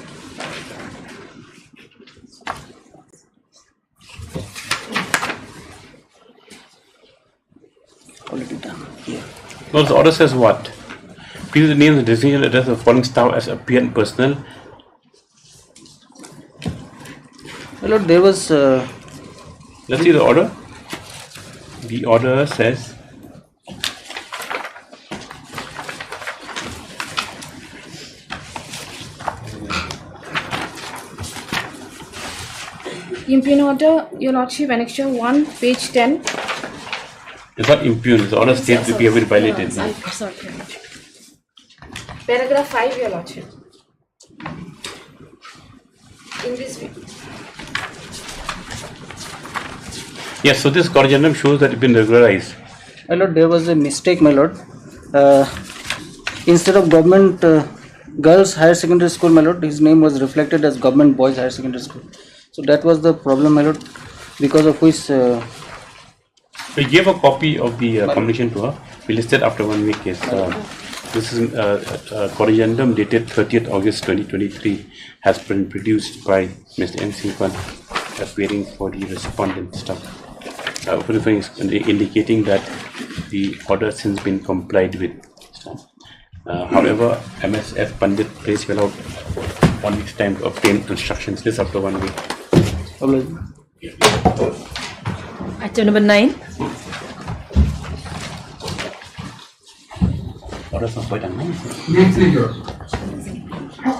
Already done. Yeah. No, the order says what? Please name the decision address of following staff as appearance personnel. My lord, there was. Let's see the order. The order says. Impugn order, Your Lordship, Annexure 1, page 10. It's not impugn, the order states that we have been violated. Sorry. Paragraph 5, Your Lordship. In this way. Yes, so this corrigendum shows that it's been regularized. My lord, there was a mistake, my lord. Instead of government girls higher secondary school, my lord, his name was reflected as government boys higher secondary school. So that was the problem, my lord, because of which. We gave a copy of the communication to her. We listed after 1 week. Yes. This is corrigendum dated 30th August 2023 has been produced by Mr. M. Singpan appearing for the respondent staff. Indicating that the order has since been complied with. However, MSF Pandit placed without 1 week's time to obtain instructions. This after 1 week. Item number 9. Orders are quite unknown.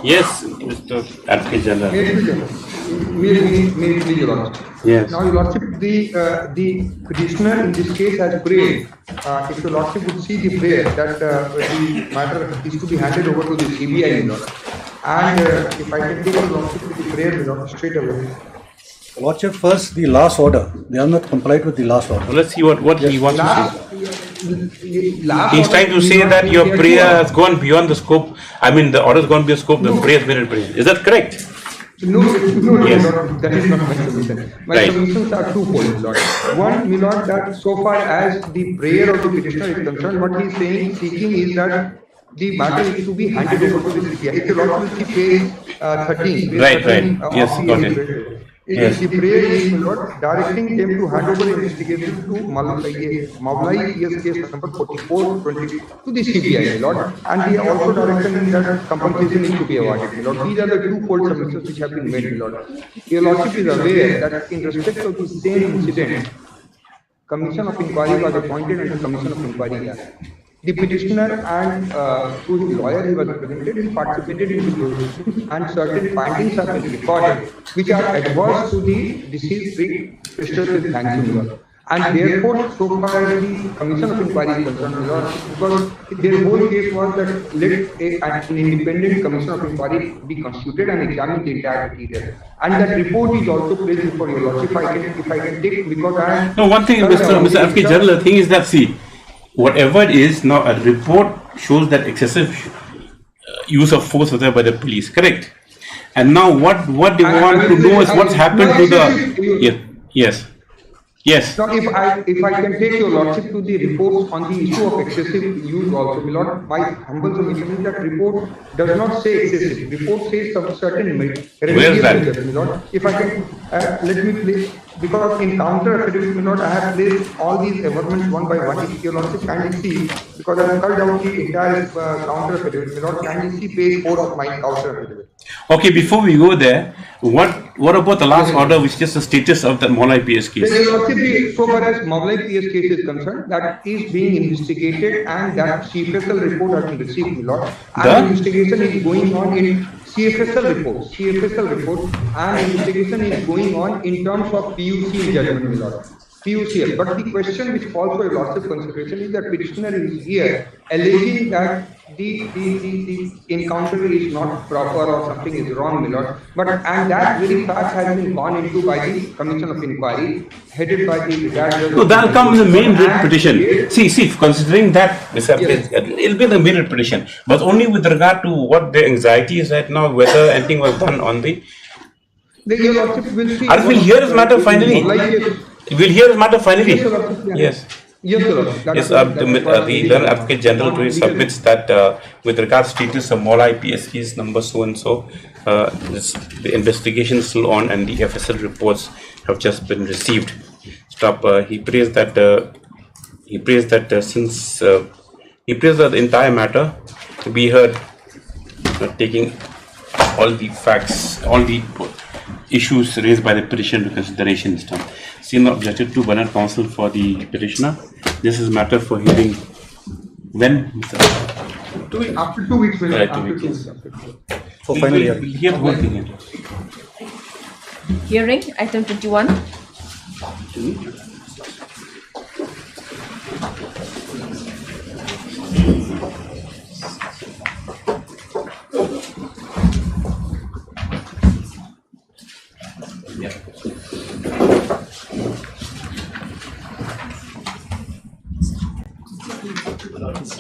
Yes, Mr. Advocate General. Yes. Now, Your Lordship, the petitioner in this case has prayed. If Your Lordship would see the prayer that the matter is to be handed over to the CBI, Your Lord. And if I can take Your Lordship to the prayer, Your Lord, straight away. Lordship, first the last order. They have not complied with the last order. Well, let's see what he wants to say. He's trying to say that your prayer has gone beyond the scope. I mean, the order has gone beyond the scope. The prayer has been prayer. Is that correct? No, Yes. that is not my submission. My Right. submissions are twofold, Lord. One, my Lord, that so far as the prayer of the petitioner is concerned, what he is saying, seeking is that the matter is to be handed over to the CBI. If you Lord will see page 13. Page Right, 13 right. Yes, got it. Yes. The prayer is, my Lord, directing them to hand over investigation to Mawlai PS case number 4420 to the CBI, my Lord. And he also directed that compensation is to be awarded, my Lord. These are the two-fold submissions which have been made, my Lord. Your Lordship is aware that in respect of the same incident, Commission of Inquiry was appointed under Commission of Inquiry Act. The petitioner and through his lawyer he was represented, he participated in the proceedings and certain findings have been recorded which are adverse to the deceased petitioner's thanking. And therefore, so far as the Commission of Inquiry is concerned, because their whole case was that let an independent Commission of Inquiry be constituted and examine the entire material. And that report is also placed before Your Lordship. If I can take, because I am... No, one thing, Mr. Advocate General, the thing is that, see, whatever it is, now a report shows that excessive use of force was there by the police, correct? And now what they want to know is what's happened to the... Yes. Yes. Now, if I can take Your Lordship to the reports on the issue of excessive use also, my Lord, my humble submission is that report does not say excessive. Report says some certain measures. Where is that? My Lord, if I can, let me place, because in counter affidavit, my Lord, I have placed all these averments one by one. If Your Lordship kindly see, because I have cut down the entire counter affidavit, my Lord, kindly see page 4 of my counter affidavit. Okay, before we go there, what about the last order, which is the status of the Mawlai PS case? So far as Mawlai PS case is concerned, that is being investigated and that CFSL report has been received, my Lord. And investigation is going on in CFSL report, and investigation is going on in terms of PUC judgment, my Lord. PUCL. But the question which calls for a Lordship consideration is that petitioner is here alleging that the encounter is not proper or something is wrong, my Lord. And that very fact has been gone into by the Commission of Inquiry headed by the retired. So that'll come in the main writ petition. See, considering that, it'll be the main writ petition, but only with regard to what the anxiety is right now, whether anything was done on the. Your Lordship will see. We'll hear his matter finally. We'll hear his matter finally. Yes. Yes, sir. Yes, the Learned Advocate General today submits that with regards to status of Mola IPS case number so and so, the investigation is still on and the FSL reports have just been received. He prays that the entire matter to be heard, taking all the facts, all the issues raised by the petitioner into consideration. Seen objected to Bernard counsel for the petitioner. This is matter for hearing when? After 2 weeks. Right, 2 weeks. For final hearing. We'll hear the whole thing here. Hearing, item 21.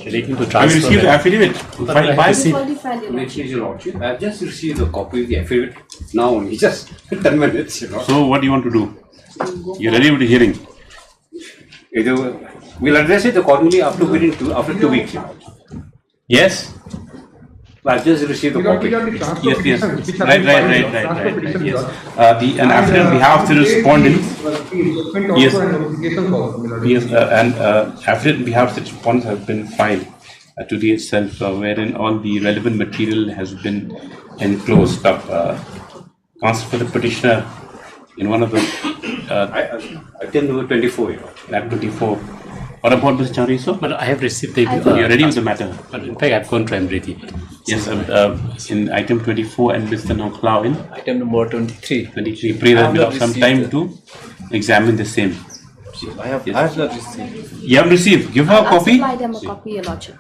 Relating to transfer. Have you received the affidavit? I have just received a copy of the affidavit now only, just 10 minutes. So what do you want to do? You're ready with the hearing? We'll address it accordingly after 2 weeks. Yes? I've just received the copy. Yes. Right. Yes. An affidavit on behalf of the respondent. Yes. And affidavit on behalf of the respondent have been filed today itself, wherein all the relevant material has been enclosed. Counsel for the petitioner in one of the item number 24. That 24. What about Mr. Chariso? But I have received the. You're ready with the matter. But in fact, I've gone to I'm ready. Yes, in item 24 and Mr. Naklau in item number 23. 23. Pray that we'll have some time to examine the same. I have not received. You haven't received. Give her a copy. I'll supply them a copy, Your Lordship.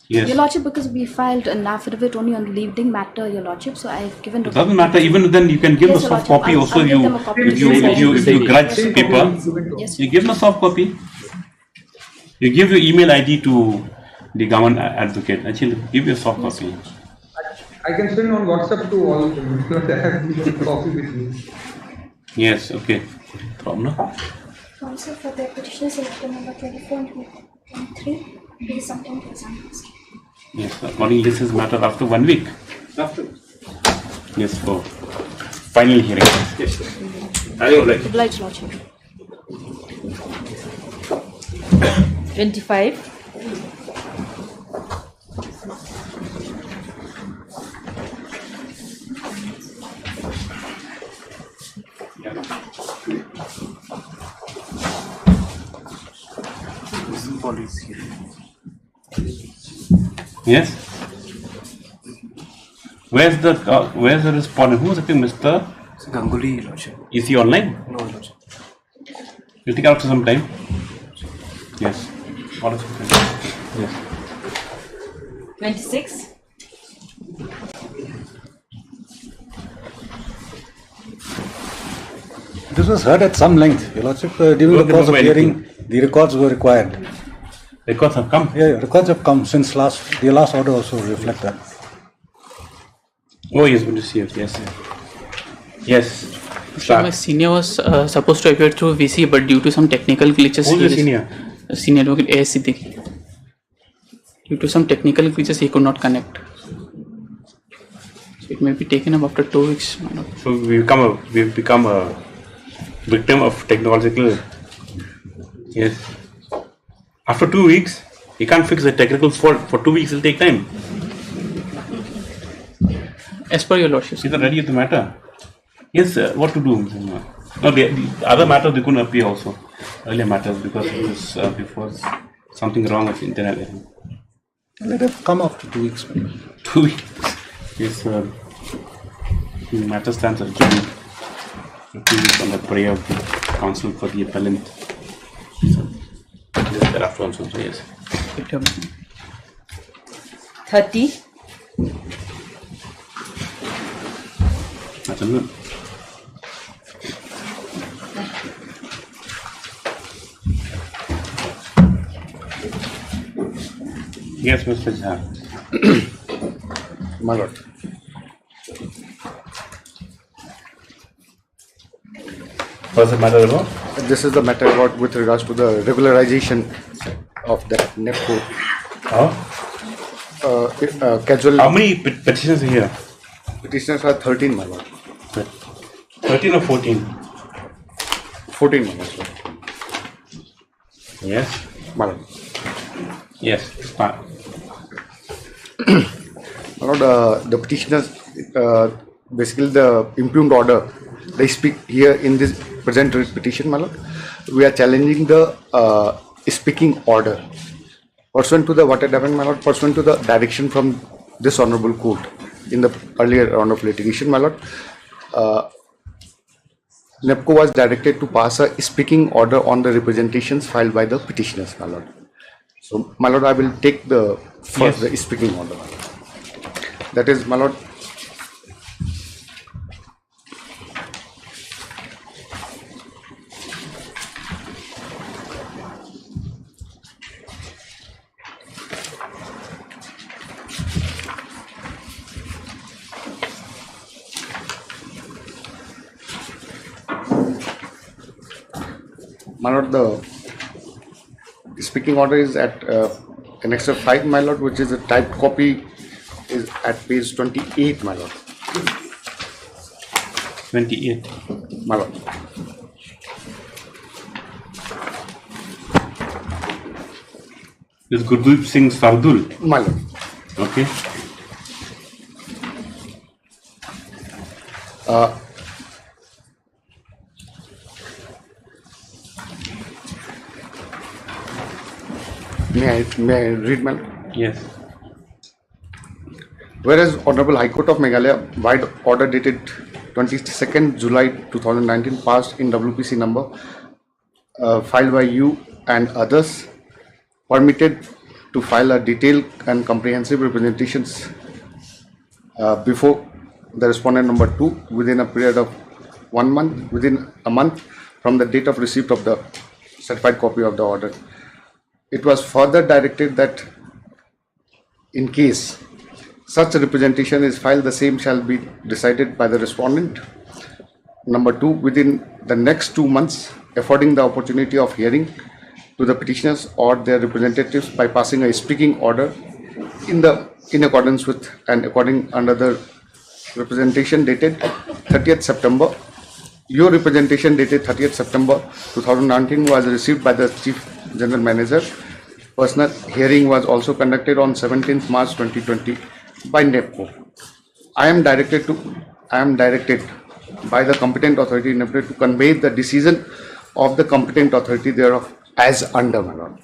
Yes. Your Lordship, because we filed an affidavit only on the leading matter, Your Lordship, so I've given. It doesn't matter. Even then, you can give Yes, a Your soft Lordship. copy. Also, I'll give them a copy if you grudge paper, Yes. you give them a soft copy. You give your email ID to the government advocate. Actually, give your soft copy. I can send on WhatsApp to all of them because I have the copy with me. Yes. Okay. Problem. Also for the petitioner selected number 24 and 23, there is something to examine. Yes. Accordingly, this is matter after 1 week. After. Yes. For final hearing. Yes. Obliged, Lordship. 25. Yes. Where's the respondent? Who's the Mr. Ganguly, Lordship. Is he online? No, Lordship. You'll take after some time. Yes. Yes. 26. This was heard at some length, Your Lordship. During the course of hearing, the records were required. Records have come? Yeah, records have come since the last order also reflect that. Oh, yes, good to see you. Yes. Yes. So my senior was supposed to appear through VC, but due to some technical glitches, who's the senior? Senior advocate A.S. Siddiqui. Due to some technical glitches, he could not connect. So it may be taken up after 2 weeks. So we've become a victim of technological. Yes. After 2 weeks, you can't fix the technical fault. For 2 weeks, it'll take time. As per your lordship. Is that ready with the matter? Yes, what to do? No, the other matters they couldn't appear also. Earlier matters because it was before something wrong with the internet. Let it come after 2 weeks. 2 weeks. Yes, the matter stands adjourned. 2 weeks on the prayer of the counsel for the appellant. So, thereafter also, yes. 30. That's good. Yes, Mr. Jha. My lord. What's the matter about? This is the matter about with regards to the regularization of that NEPCO. Casual. How many petitions are here? Petitioners are 13, my lord. 13 or 14? 14, my lord. Yes. My lord. Yes. Start. My lord, the petitioners, basically the impugned order, they speak here in this present petition, my lord. We are challenging the speaking order. Pursuant to the what had happened, my lord, pursuant to the direction from this honorable court in the earlier round of litigation, my lord, NEPCO was directed to pass a speaking order on the representations filed by the petitioners, my lord. So, my lord, I will take the first the speaking order, my lord. That is, my lord, the speaking order is at Annex 5, my lord, which is a typed copy, is at page 28, my lord. 28. My lord. Is Gurdeep Singh Sardul? My lord. Okay. May I read, my lord? Yes. Whereas Honorable High Court of Meghalaya, wide order dated 22nd July 2019, passed in WPC number filed by you and others, permitted to file a detailed and comprehensive representations before the respondent number 2 within a period of 1 month, within a month from the date of receipt of the certified copy of the order. It was further directed that in case such a representation is filed, the same shall be decided by the respondent number 2 within the next 2 months, affording the opportunity of hearing to the petitioners or their representatives by passing a speaking order in accordance with and according under the representation dated 30th September. Your representation dated 30th September 2019 was received by the Chief General Manager. Personal hearing was also conducted on 17th March 2020 by NEPCO. I am directed by the competent authority in NEPCO to convey the decision of the competent authority thereof as under, my lord.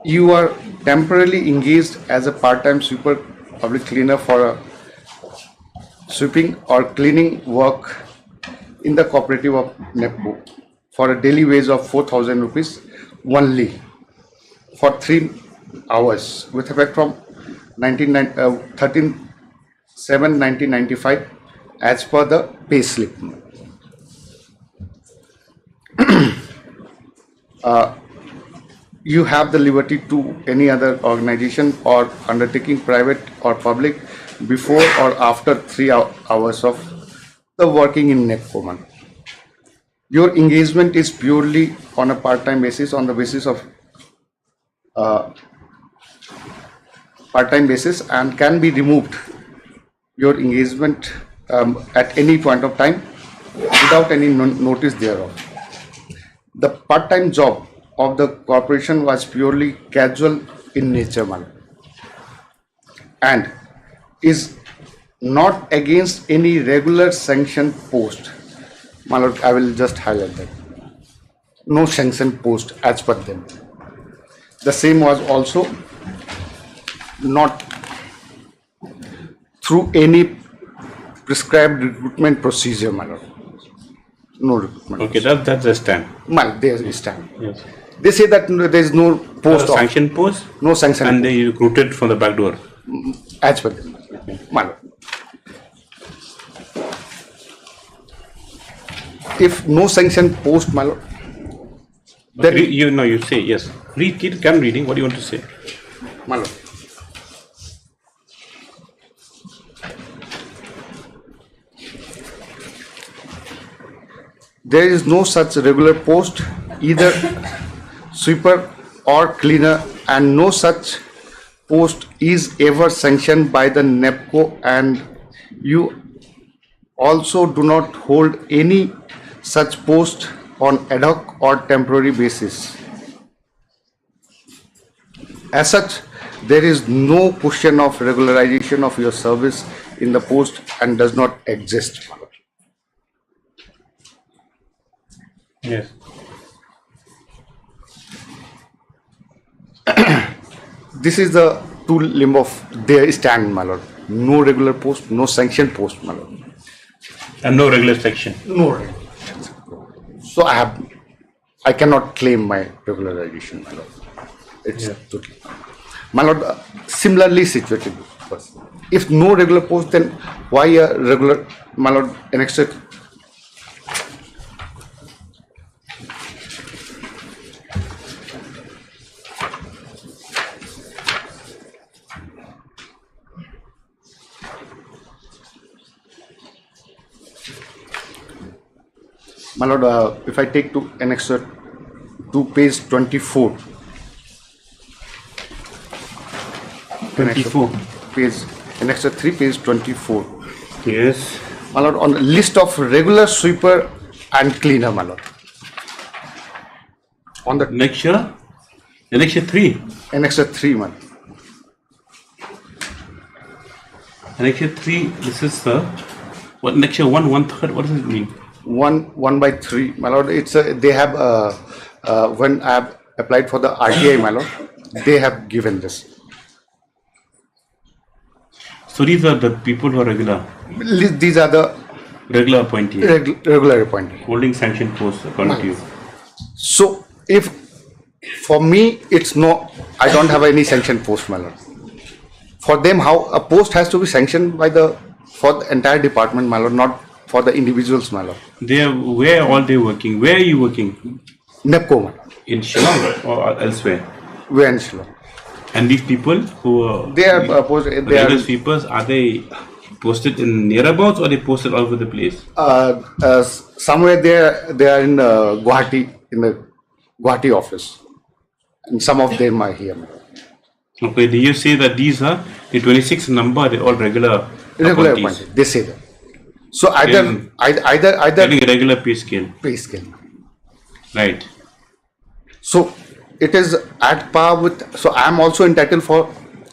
You are temporarily engaged as a part-time sweeper, public cleaner for a sweeping or cleaning work in the cooperative of NEPCO for a daily wage of 4,000 rupees only for 3 hours with effect from 13/7/1995 as per the pay slip. You have the liberty to any other organization or undertaking, private or public, before or after 3 hours of the working in NEPCO. Your engagement is purely on a part-time basis, on the basis of part-time basis, and can be removed your engagement at any point of time without any notice thereof. The part-time job of the corporation was purely casual in nature, and is not against any regular sanctioned post. My lord, I will just highlight that. No sanctioned post as per them. The same was also not through any prescribed recruitment procedure, my lord. No recruitment. Okay, that's a stand. There's a stand. Yes. They say that there is no post. Sanction post? No sanction. And they recruited from the back door. As per them. My lord. If no sanction post, my lord, then you say yes. Can reading. What do you want to say, my lord? there is no such regular post, either sweeper or cleaner, and no such post is ever sanctioned by the NEPCO, and you also do not hold any such post on ad hoc or temporary basis. As such, there is no question of regularization of your service in the post and does not exist. Yes. This is the two limb of their stand, my lord. No regular post, no sanctioned post, my lord. And no regular section. No regular. So I cannot claim my regularization, my lord. It's totally. My lord, similarly situated person. If no regular post, then why a regular, my lord, annexed? My lord, if I take to annex to page 24. 24. Page, annex 3, page 24. Yes. My lord, on the list of regular sweeper and cleaner, my lord. On the annexure 3. Annexure 3, man. Annexure 3, this is the what annexure 1/3, what does it mean? 1/3, my lord. It's they have when I have applied for the RTI, my lord, they have given this. So these are the people who are regular. These are the regular appointees. Regular appointees holding sanctioned posts according to you. So if for me it's no, I don't have any sanctioned post, my lord. For them, how a post has to be sanctioned by for the entire department, my lord, not for the individuals, my lord. Where are they working? Where are you working? NEPCO. In Shillong or elsewhere? Where in Shillong. And these people who are they are posted. They regular are sweepers. Are they posted in nearabouts or they posted all over the place? Somewhere they are in Guwahati, in the Guwahati office, and some of them are here. Okay, do you say that these are the 26 number? They're all regular appointees. They say that. So either getting a regular pay scale. Pay scale. Right. So it is at par with. So I am also entitled for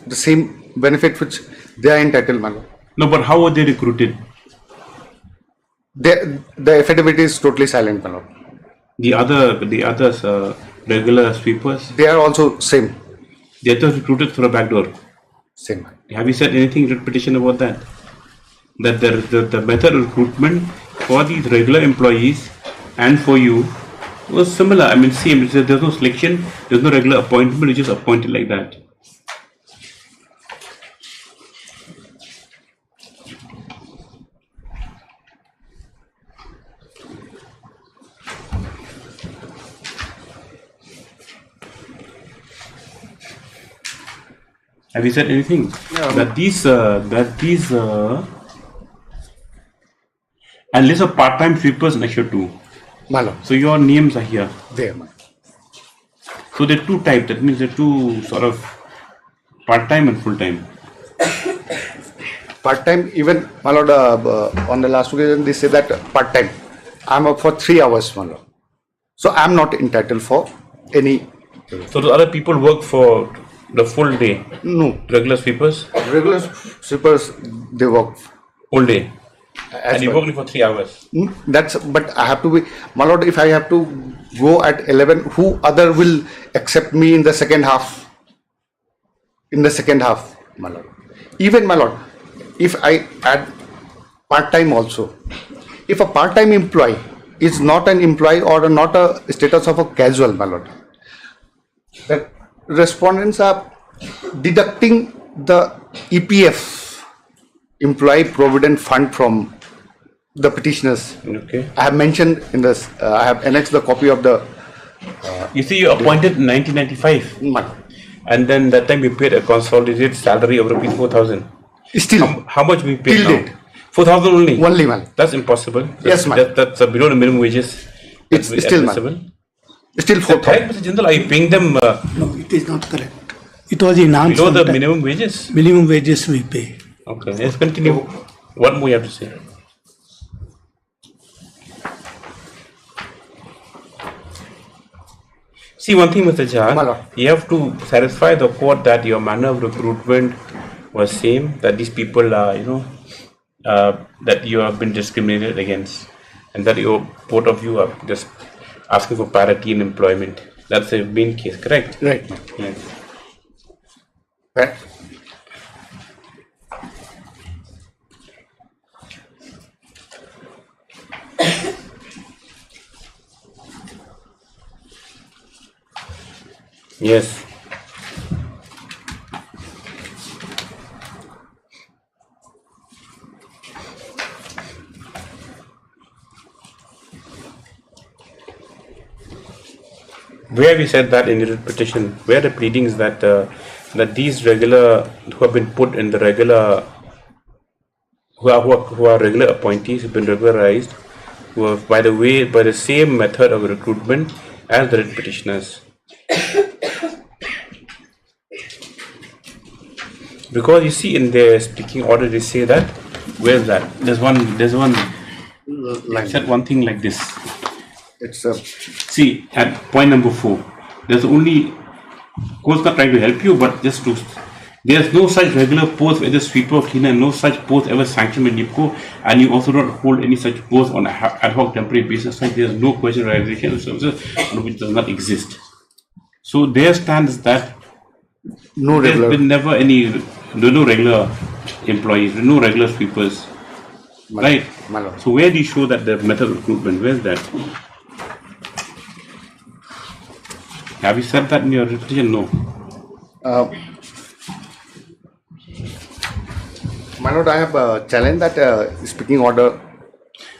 the same benefit which they are entitled, man. No, but how were they recruited? The affidavit is totally silent, man. The others regular sweepers. They are also same. They are recruited through a back door. Same. Have you said anything in petition about that? That the method of recruitment for these regular employees and for you was similar. I mean, same. There's no selection. There's no regular appointment. It's just appointed like that. Have you said anything? Yeah. That these and list of part-time sweepers next year too. Malo. So your names are here. There, man. So there are two types. That means there are two sort of part-time and full-time. Part-time, even, my lord, on the last occasion they say that part-time. I'm up for 3 hours, my lord. So I'm not entitled for any. So the other people work for the full day? No. Regular sweepers? Regular sweepers, they work whole day. And you work only for 3 hours? But I have to be, my lord, if I have to go at 11, who other will accept me in the second half? In the second half, my lord. Even, my lord, if I add part-time also, if a part-time employee is not an employee or not a status of a casual, my lord, the respondents are deducting the EPF, Employee Provident Fund, from the petitioners. Okay. I have mentioned in this, I have annexed the copy of the. You see, you appointed in 1995. And then that time you paid a consolidated salary of rupees 4,000. Still. How much we paid till now? date. 4,000 only? Only, man. That's impossible. Yes, man. That's below the minimum wages. It's still, man. Still 4,000. Correct, Mr. Jindal, are you paying them No, it is not correct. It was enhanced. below the sometime. minimum wages? Minimum wages we pay. Okay, let's continue. What more you have to say? See, one thing, Mr. Jha, you have to satisfy the court that your manner of recruitment was same, that these people are, that you have been discriminated against, and that both of you are just asking for parity in employment. That's the main case, correct? Right. Yes. Right. Yes. Where we said that in the petition, where the pleadings that that these regular who have been put in the regular who are regular appointees have been regularized, who have by the same method of recruitment as the writ petitioners. Because you see in their speaking order they say that, where's that? There's one like said one thing like this. It's see at point number 4. There's only, of course not trying to help you, but just to, there's no such regular post whether sweeper or cleaner, no such post ever sanctioned by NIPCO, and you also don't hold any such post on an ad hoc temporary basis. Like there's no question realization of services on which does not exist. So their stand is that no there's regular. been never any, there are no regular employees, there are no regular sweepers, right? So where do you show that the method of recruitment? Where's that? Have you said that in your petition? No. My lord, I have challenged that speaking order.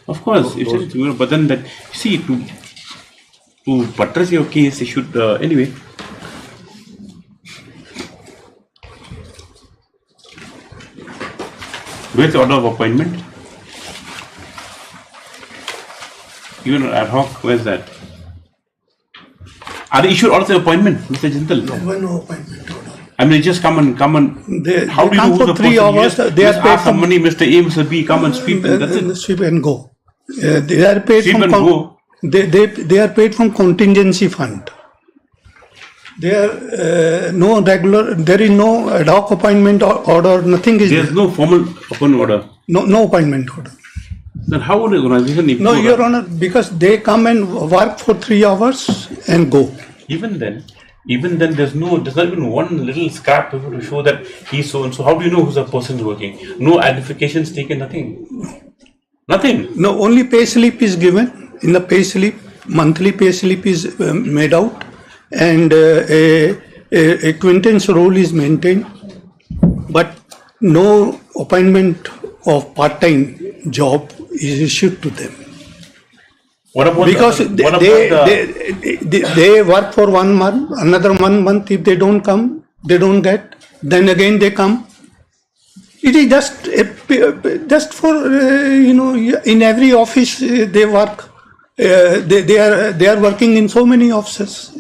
Of course, but then that, see, to buttress your case, you should, anyway. Where's the order of appointment? Even ad hoc, where's that? Are they issued also appointment, Mr. Jindal? No appointment order. I mean, just come and They how do you come know for who the 3 person hours. is? They are Just paid ask from somebody, Mr. A, Mr. B, come and sweep, and that's it. sweep and go. They are paid Sweep from and go. They are paid from contingency fund. They are no regular. There is no ad hoc appointment order. Nothing is. There's no formal appointment order. No appointment order. Then how would the organization? No, Your Honor, because they come and work for 3 hours and go. Even then, there's not even one little scrap paper to show that he's so and so. How do you know who's the person working? No identifications taken, nothing. Nothing. No, only pay slip is given. In the pay slip, monthly pay slip is made out, and a acquaintance roll is maintained, but no appointment of part-time job is issued to them. What about because they work for 1 month, another 1 month. If they don't come, they don't get. Then again they come. It is just for in every office they work. They are working in so many offices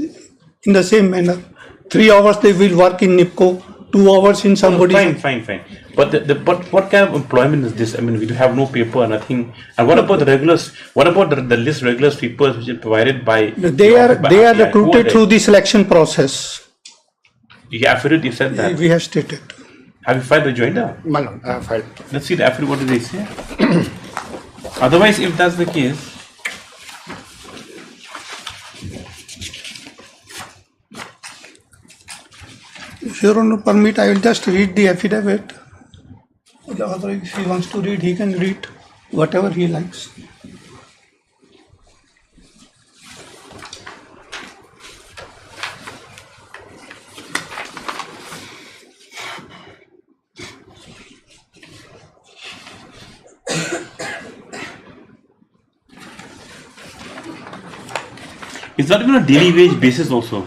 in the same manner. 3 hours they will work in NIPCO, 2 hours in somebody. Fine. But but what kind of employment is this? I mean, we have no paper, nothing. And what about the regulars? What about the list regular sweepers which are provided by? They are recruited through the selection process. The affidavit, you said that. We have stated. Have you filed the joinder? No, I have filed. Let's see the affidavit. What do they say? Otherwise, if that's the case. If Your Honor permit, I will just read the affidavit. If he wants to read, he can read whatever he likes. It's not even a daily wage basis also.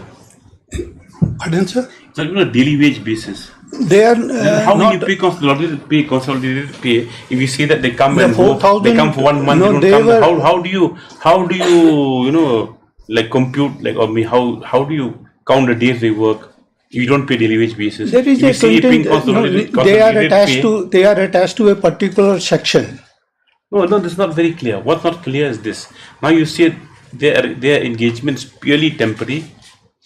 Pardon, sir? It's not even a daily wage basis. They are Then how not. do you consolidated pay if you see that they come The and go, 4,000 they come for 1 month, no, they they don't come. were- How do you like compute like how do you count the days they work? You don't pay daily wage basis. There is If you a see it being content. No, they are attached to a particular section. No, this is not very clear. What's not clear is this. Now you see their engagements purely temporary.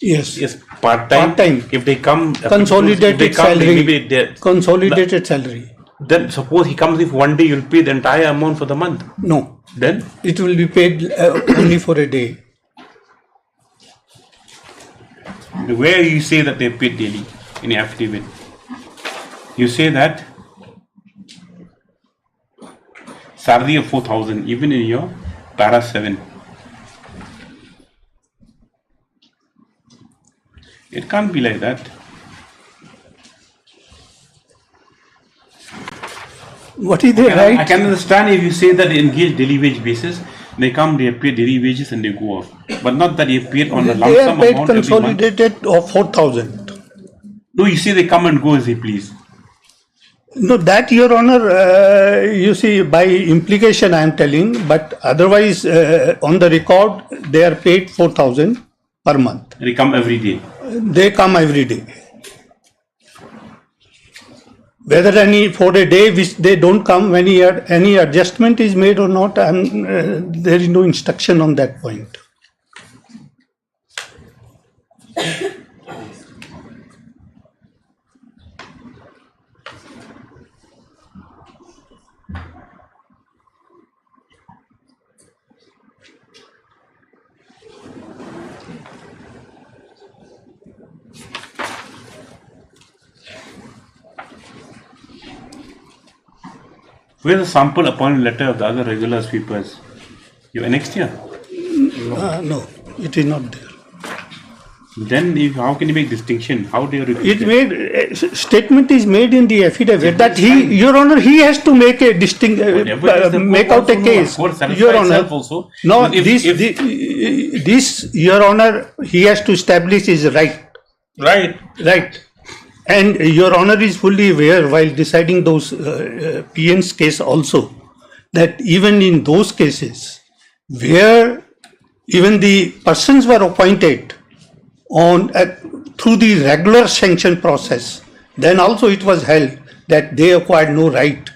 Yes. Yes, part-time. Part-time. If they come, Consolidated if they come, salary. maybe they're- Consolidated salary. Then suppose he comes if one day, you'll pay the entire amount for the month. No. Then It will be paid only for a day. where you say that they paid daily in the affidavit, you say that salary of 4,000 even in your para 7. It can't be like that. What is the I right? can understand if you say that they engage daily wage basis, they come, they pay daily wages and they go off. But not that they paid on a lump They are sum paid amount every month. consolidated of 4,000. No, you say they come and go as they please. No, that, Your Honor, you see, by implication I am telling, but otherwise on the record they are paid 4,000 per month. They come every day. They come every day. Whether any for a day which they don't come, when any adjustment is made or not, there is no instruction on that point. Where's the sample appointment letter of the other regular sweepers? You annexed here? No, it is not there. Then how can you make distinction? How do you repeat It made statement is made in the affidavit that he, Your Honor, he has to make a make out a case. Your Honor, no, this, Your Honor, he has to establish his right. Right. And Your Honor is fully aware while deciding those PN's case also that even in those cases where even the persons were appointed on through the regular sanction process, then also it was held that they acquired no right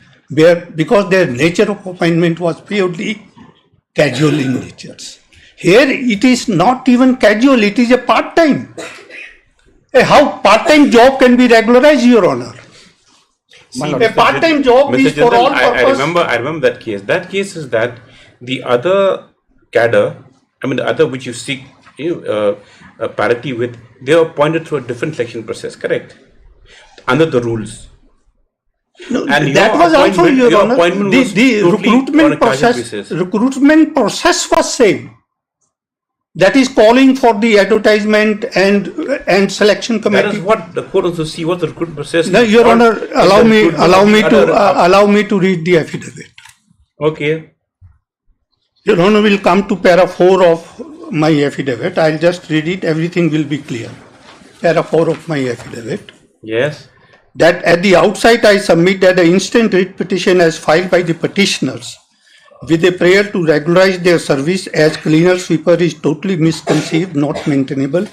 because their nature of appointment was purely casual in nature. Here it is not even casual, it is a part-time. How part-time job can be regularized, Your Honor? A part-time job is for all purpose. I remember that case. That case is that the other cadre, the other which you seek parity with, they are appointed through a different selection process, correct? Under the rules. No, and that was also, Your Honor, the recruitment recruitment process was same. That is calling for the advertisement and selection committee. That is what the court also see what the recruitment process. No, Your Honor, allow me to read the affidavit. Okay. Your Honor will come to para 4 of my affidavit. I'll just read it. Everything will be clear. Para 4 of my affidavit. Yes. That at the outset I submit that the instant writ petition as filed by the petitioners with a prayer to regularize their service as cleaner sweeper is totally misconceived, not maintainable,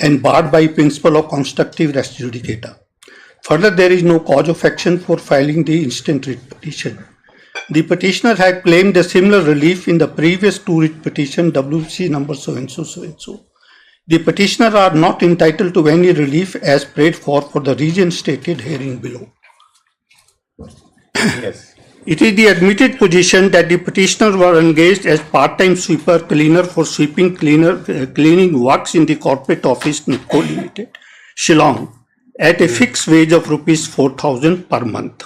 and barred by principle of constructive res judicata. Further, there is no cause of action for filing the instant writ petition. The petitioner had claimed a similar relief in the previous 2 writ petition WC number so and so. The petitioner are not entitled to any relief as prayed for the reason stated herein below. Yes. It is the admitted position that the petitioner were engaged as part-time sweeper cleaner for sweeping cleaning works in the corporate office NIPCO Limited, Shillong, at a fixed wage of rupees 4,000 per month,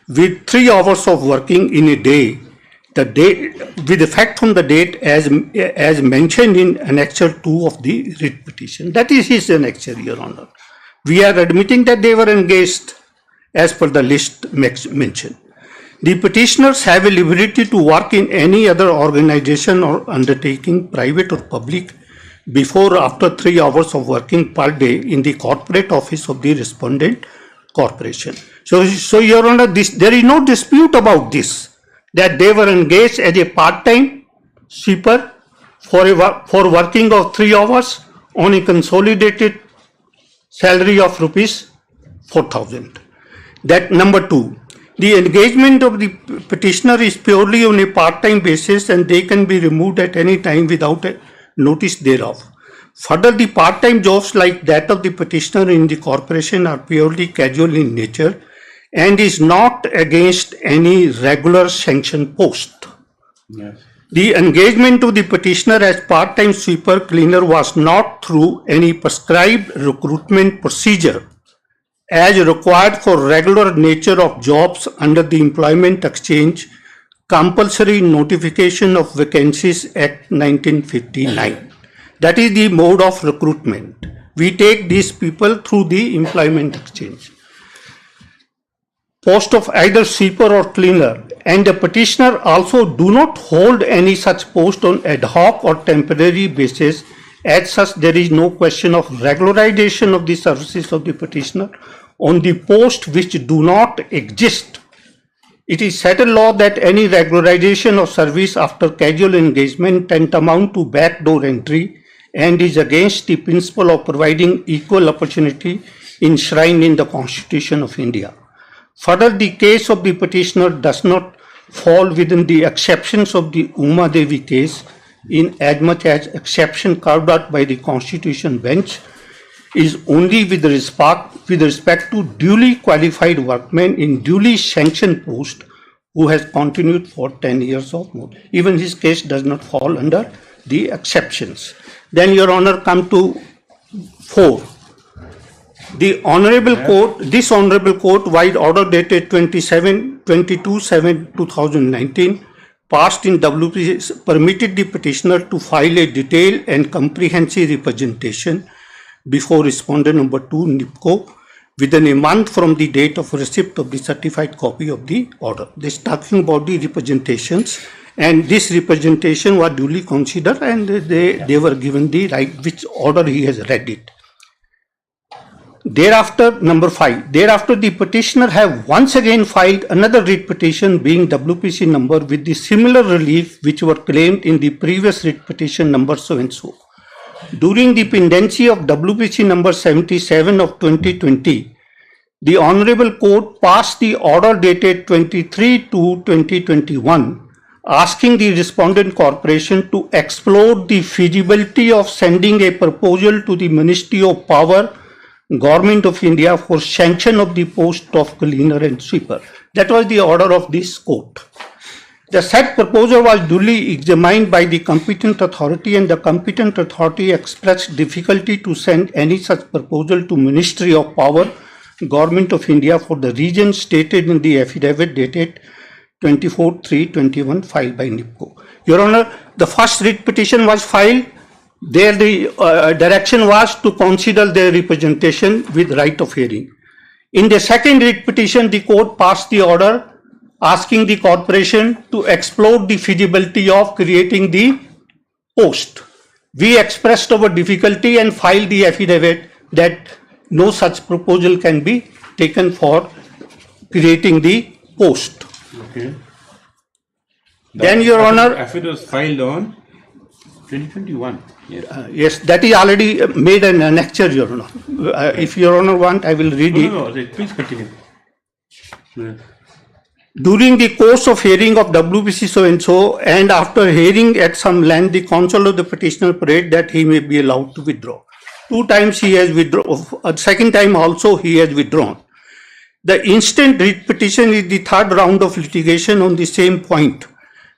with 3 hours of working in a day, with effect from the date as mentioned in Annexure 2 of the writ petition. That is his annexure, Your Honor. We are admitting that they were engaged as per the list mentioned. The petitioners have a liberty to work in any other organization or undertaking, private or public, before or after 3 hours of working per day in the corporate office of the respondent, corporation. So Your Honor, there is no dispute about this, that they were engaged as a part-time sweeper for working of 3 hours on a consolidated salary of rupees 4,000. That number 2. The engagement of the petitioner is purely on a part-time basis and they can be removed at any time without a notice thereof. Further, the part-time jobs like that of the petitioner in the corporation are purely casual in nature and is not against any regular sanctioned post. Yes. The engagement of the petitioner as part-time sweeper cleaner was not through any prescribed recruitment procedure as required for regular nature of jobs under the Employment Exchange Compulsory Notification of Vacancies Act 1959. That is the mode of recruitment. We take these people through the Employment Exchange. Post of either sweeper or cleaner, and the petitioner also do not hold any such post on ad hoc or temporary basis. As such, there is no question of regularization of the services of the petitioner on the post which do not exist. It is settled law that any regularization of service after casual engagement tantamount to backdoor entry and is against the principle of providing equal opportunity enshrined in the Constitution of India. Further, the case of the petitioner does not fall within the exceptions of the Uma Devi case, in as much as exception carved out by the Constitution bench is only with respect to duly qualified workmen in duly sanctioned post who has continued for 10 years or more. Even his case does not fall under the exceptions. Then, Your Honor, come to 4. The Honorable Court, this Honorable Court, wide order dated 22/7/2019, passed in WPC, permitted the petitioner to file a detailed and comprehensive representation before respondent number 2, NIPCO, within a month from the date of receipt of the certified copy of the order. This talking about the representations, and this representation was duly considered and they were given the right which order he has read it. Thereafter, number 5, thereafter the petitioner have once again filed another writ petition being WPC number with the similar relief which were claimed in the previous writ petition number so and so. During the pendency of WPC number 77 of 2020, the Honorable Court passed the order dated 23/2/2021 asking the respondent corporation to explore the feasibility of sending a proposal to the Ministry of Power, Government of India for sanction of the post of cleaner and sweeper. That was the order of this court. The said proposal was duly examined by the competent authority and the competent authority expressed difficulty to send any such proposal to Ministry of Power, Government of India for the reason stated in the affidavit dated 24/3/21 filed by NIPCO. Your Honor, the first writ petition was filed. There the direction was to consider their representation with right of hearing. In the second writ petition, the court passed the order asking the corporation to explore the feasibility of creating the post. We expressed our difficulty and filed the affidavit that no such proposal can be taken for creating the post. Okay. Then, Your Honor, affidavit was filed on 2021. Yes. Yes, that is already made an annexure, Your Honor. If Your Honor want, I will read it. No, please continue. Yes. During the course of hearing of WPC so and so, and after hearing at some length, the counsel of the petitioner prayed that he may be allowed to withdraw. 2 times he has withdrawn. Second time also he has withdrawn. The instant writ petition is the third round of litigation on the same point.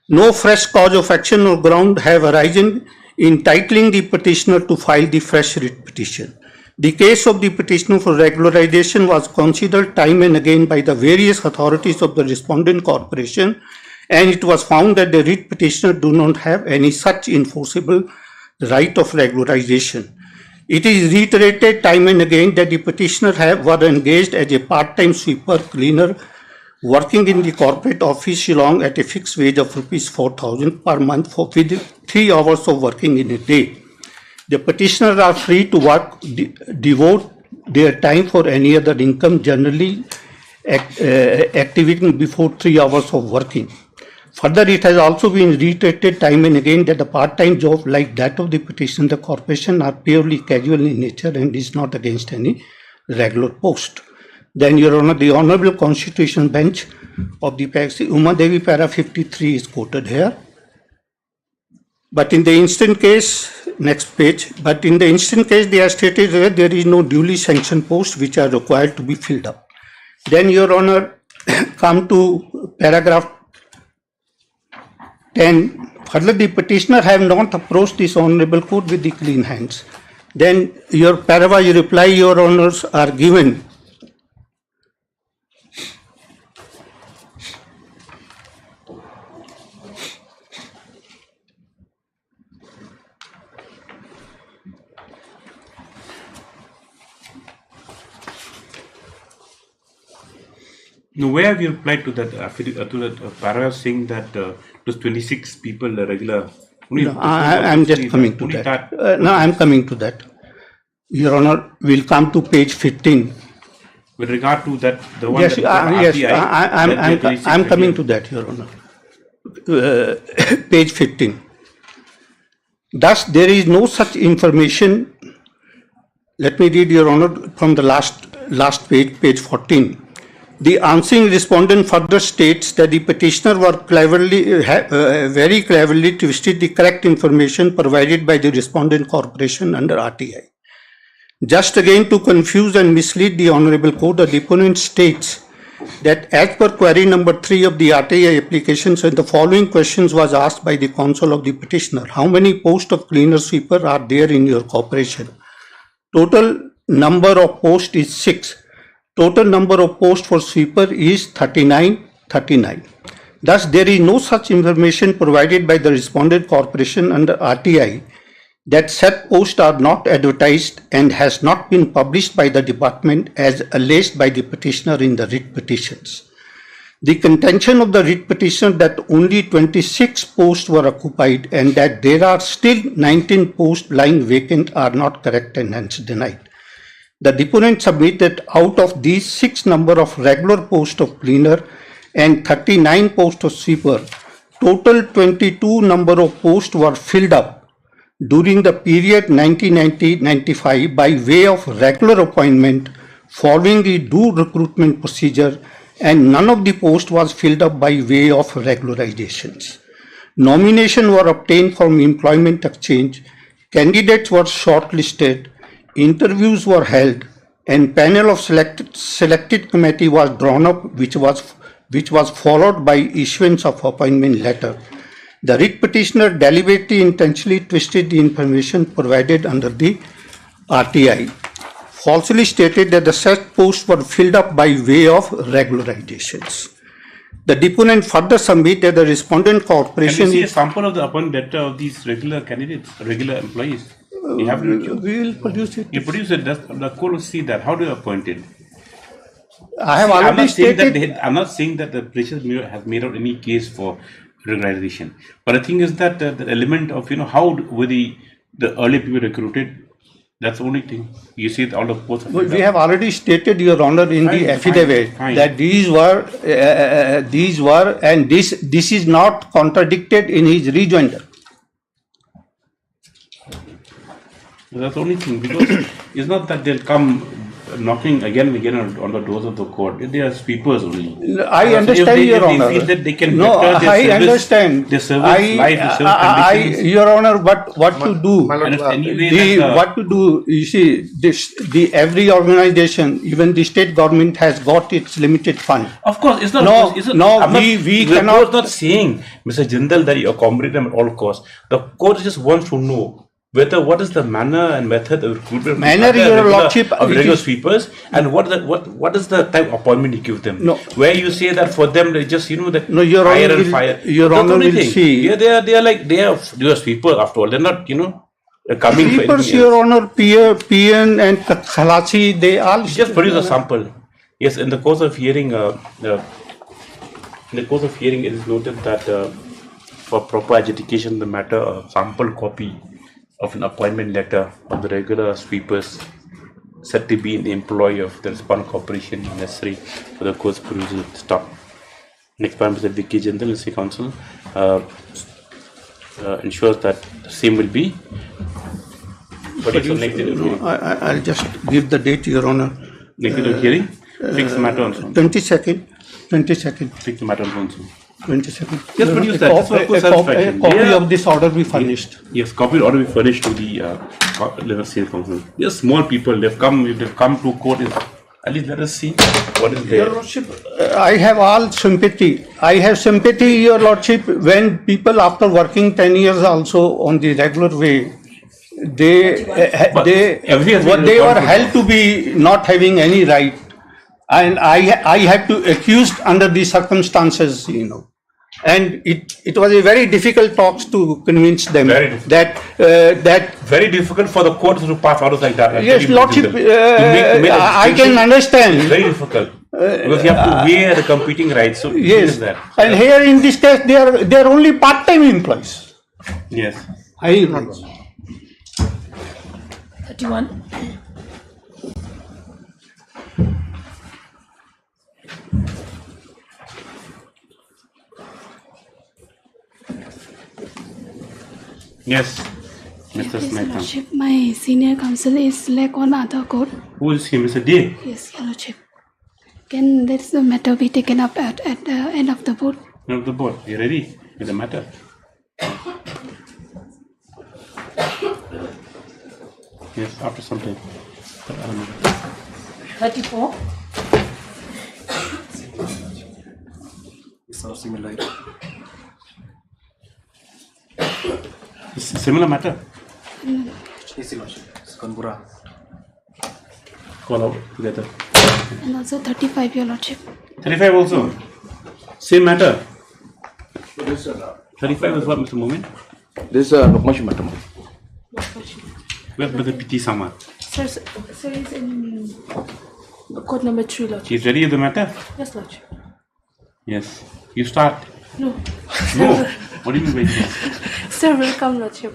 No fresh cause of action or ground have arisen entitling the petitioner to file the fresh writ petition. The case of the petitioner for regularization was considered time and again by the various authorities of the respondent corporation, and it was found that the writ petitioner do not have any such enforceable right of regularization. It is reiterated time and again that the petitioner were engaged as a part-time sweeper cleaner working in the corporate office Shillong at a fixed wage of rupees 4,000 per month for 3 hours of working in a day. The petitioners are free to work, devote their time for any other income, generally activating before 3 hours of working. Further, it has also been reiterated time and again that the part-time job like that of the petitioner and the corporation are purely casual in nature and is not against any regular post. Then, Your Honor, the Honorable Constitutional Bench of the Uma Devi para 53 is quoted here. But in the instant case, next page, but in the instant case, they are stated that there is no duly sanctioned post which are required to be filled up. Then, Your Honor, come to paragraph 10. Further, the petitioner have not approached this Honorable Court with the clean hands. Then, your paravai reply, Your Honors, are given. Now, where have you replied to that paragraph saying that those 26 people, the regular? No, I'm just coming to that. No, I'm coming to that. Your Honor, we'll come to page 15. With regard to that, the one yes, that yes, I'm coming to that, Your Honor. Page 15. Thus, there is no such information. Let me read, Your Honor, from the last page, page 14. The answering respondent further states that the petitioner were very cleverly twisted the correct information provided by the respondent corporation under RTI. Just again to confuse and mislead the Honorable Court, the deponent states that as per query number 3 of the RTI applications, and the following questions was asked by the counsel of the petitioner: how many posts of cleaner sweeper are there in your corporation? Total number of posts is 6. Total number of posts for sweeper is 39. Thus, there is no such information provided by the respondent corporation under RTI that said posts are not advertised and has not been published by the department as alleged by the petitioner in the writ petitions. The contention of the writ petitioner that only 26 posts were occupied and that there are still 19 posts lying vacant are not correct and hence denied. The deponent submitted out of these 6 number of regular posts of cleaner and 39 posts of sweeper, total 22 number of posts were filled up during the period 1990-95 by way of regular appointment following the due recruitment procedure, and none of the posts was filled up by way of regularizations. Nominations were obtained from employment exchange, candidates were shortlisted, interviews were held, and panel of selected committee was drawn up, which was followed by issuance of appointment letter. The writ petitioner deliberately intentionally twisted the information provided under the RTI, falsely stated that the said posts were filled up by way of regularizations. The deponent further submitted that the respondent corporation. Can you see a sample of the appointment letter of these regular candidates, regular employees? You have it with you? We will produce it. You produce it. The court will see that. How do you appoint it? I have already stated. I'm not saying that the petitioner has made out any case for regularization. But the thing is that the element of, how were the early people recruited, that's the only thing. You see all the posts. We have already stated, Your Honor, in the affidavit that these were, and this is not contradicted in his rejoinder. That's the only thing, because it's not that they'll come knocking again and again on the doors of the court. They are sweepers only. I understand, Your Honor. If they feel that they can no, better their I service, understand. Their service life, their service conditions. Your Honor, but what to do? What to do? You see, every organization, even the state government, has got its limited fund. Of course, it's not. We cannot. The court is not saying, Mr. Jindal, that you accommodate them at all costs. The court just wants to know what is the manner and method of recruitment of regular sweepers, and what is the type of appointment you give them? No. Where you say that for them they just that Your hire Honor and will, fire. Your Honor will see. Yeah, they are sweepers after all. They're not coming sweepers, for anything Your else. Honor, PN and Khalasi, they all just produce a sample. Yes, in the course of hearing, it is noted that for proper adjudication of the matter, a sample copy of an appointment letter of the regular sweepers said to be the employee of the respondent corporation necessary for the court's perusal. Stop. Next point is the Vicky General City Council ensures that the same will be. I'll just give the date, Your Honor. Next hearing, fix the matter on 22nd. Fix the matter on council. 22nd. Just produce that. A copy of this order be furnished. Yes, copy of order be furnished to the Level State Council. They're small people. If they've come to court, at least let us see what is there. Your Lordship, I have all sympathy. I have sympathy, Your Lordship, when people after working 10 years also on the regular way, they were held to be not having any right, and I have to accused under these circumstances, and it was a very difficult talks to convince them that very difficult for the courts to pass orders like that. Yes, Lordship, I can understand. Very difficult because you have to weigh the competing rights. So yes, that. And here in this case, they are only part-time employees. Yes. 31. Yes, Mr. Yes, Smith. Lordship, my senior counsel is like on other court. Who is he, Mr. D? Yes, Your Lordship. Can this matter be taken up at the end of the board? End of the board. Are you ready with the matter? Yes, after some time. 34. It's a similar matter. Call out together. And also 35, Your Lordship. 35 also. Same matter. 35 is what, Mr. Momin? This is a Nukmashi matter. Where's Brother Piti Sama? Sir, is in court number 3, Lordship. He's ready with the matter? Yes, Lordship. Yes. You start. No. No. What do you mean by this? Sir, welcome, Lordship.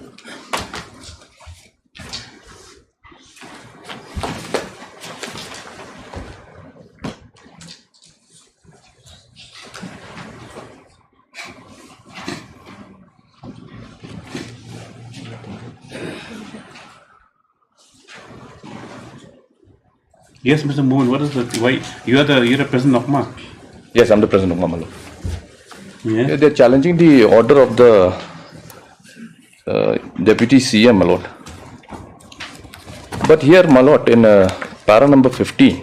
Yes, Mr. Mohan, what is the why you're the president of MA? Yes, I'm the president of MA. Yeah. They're challenging the order of the deputy CM, my lord. But here, my lord, in para number 15,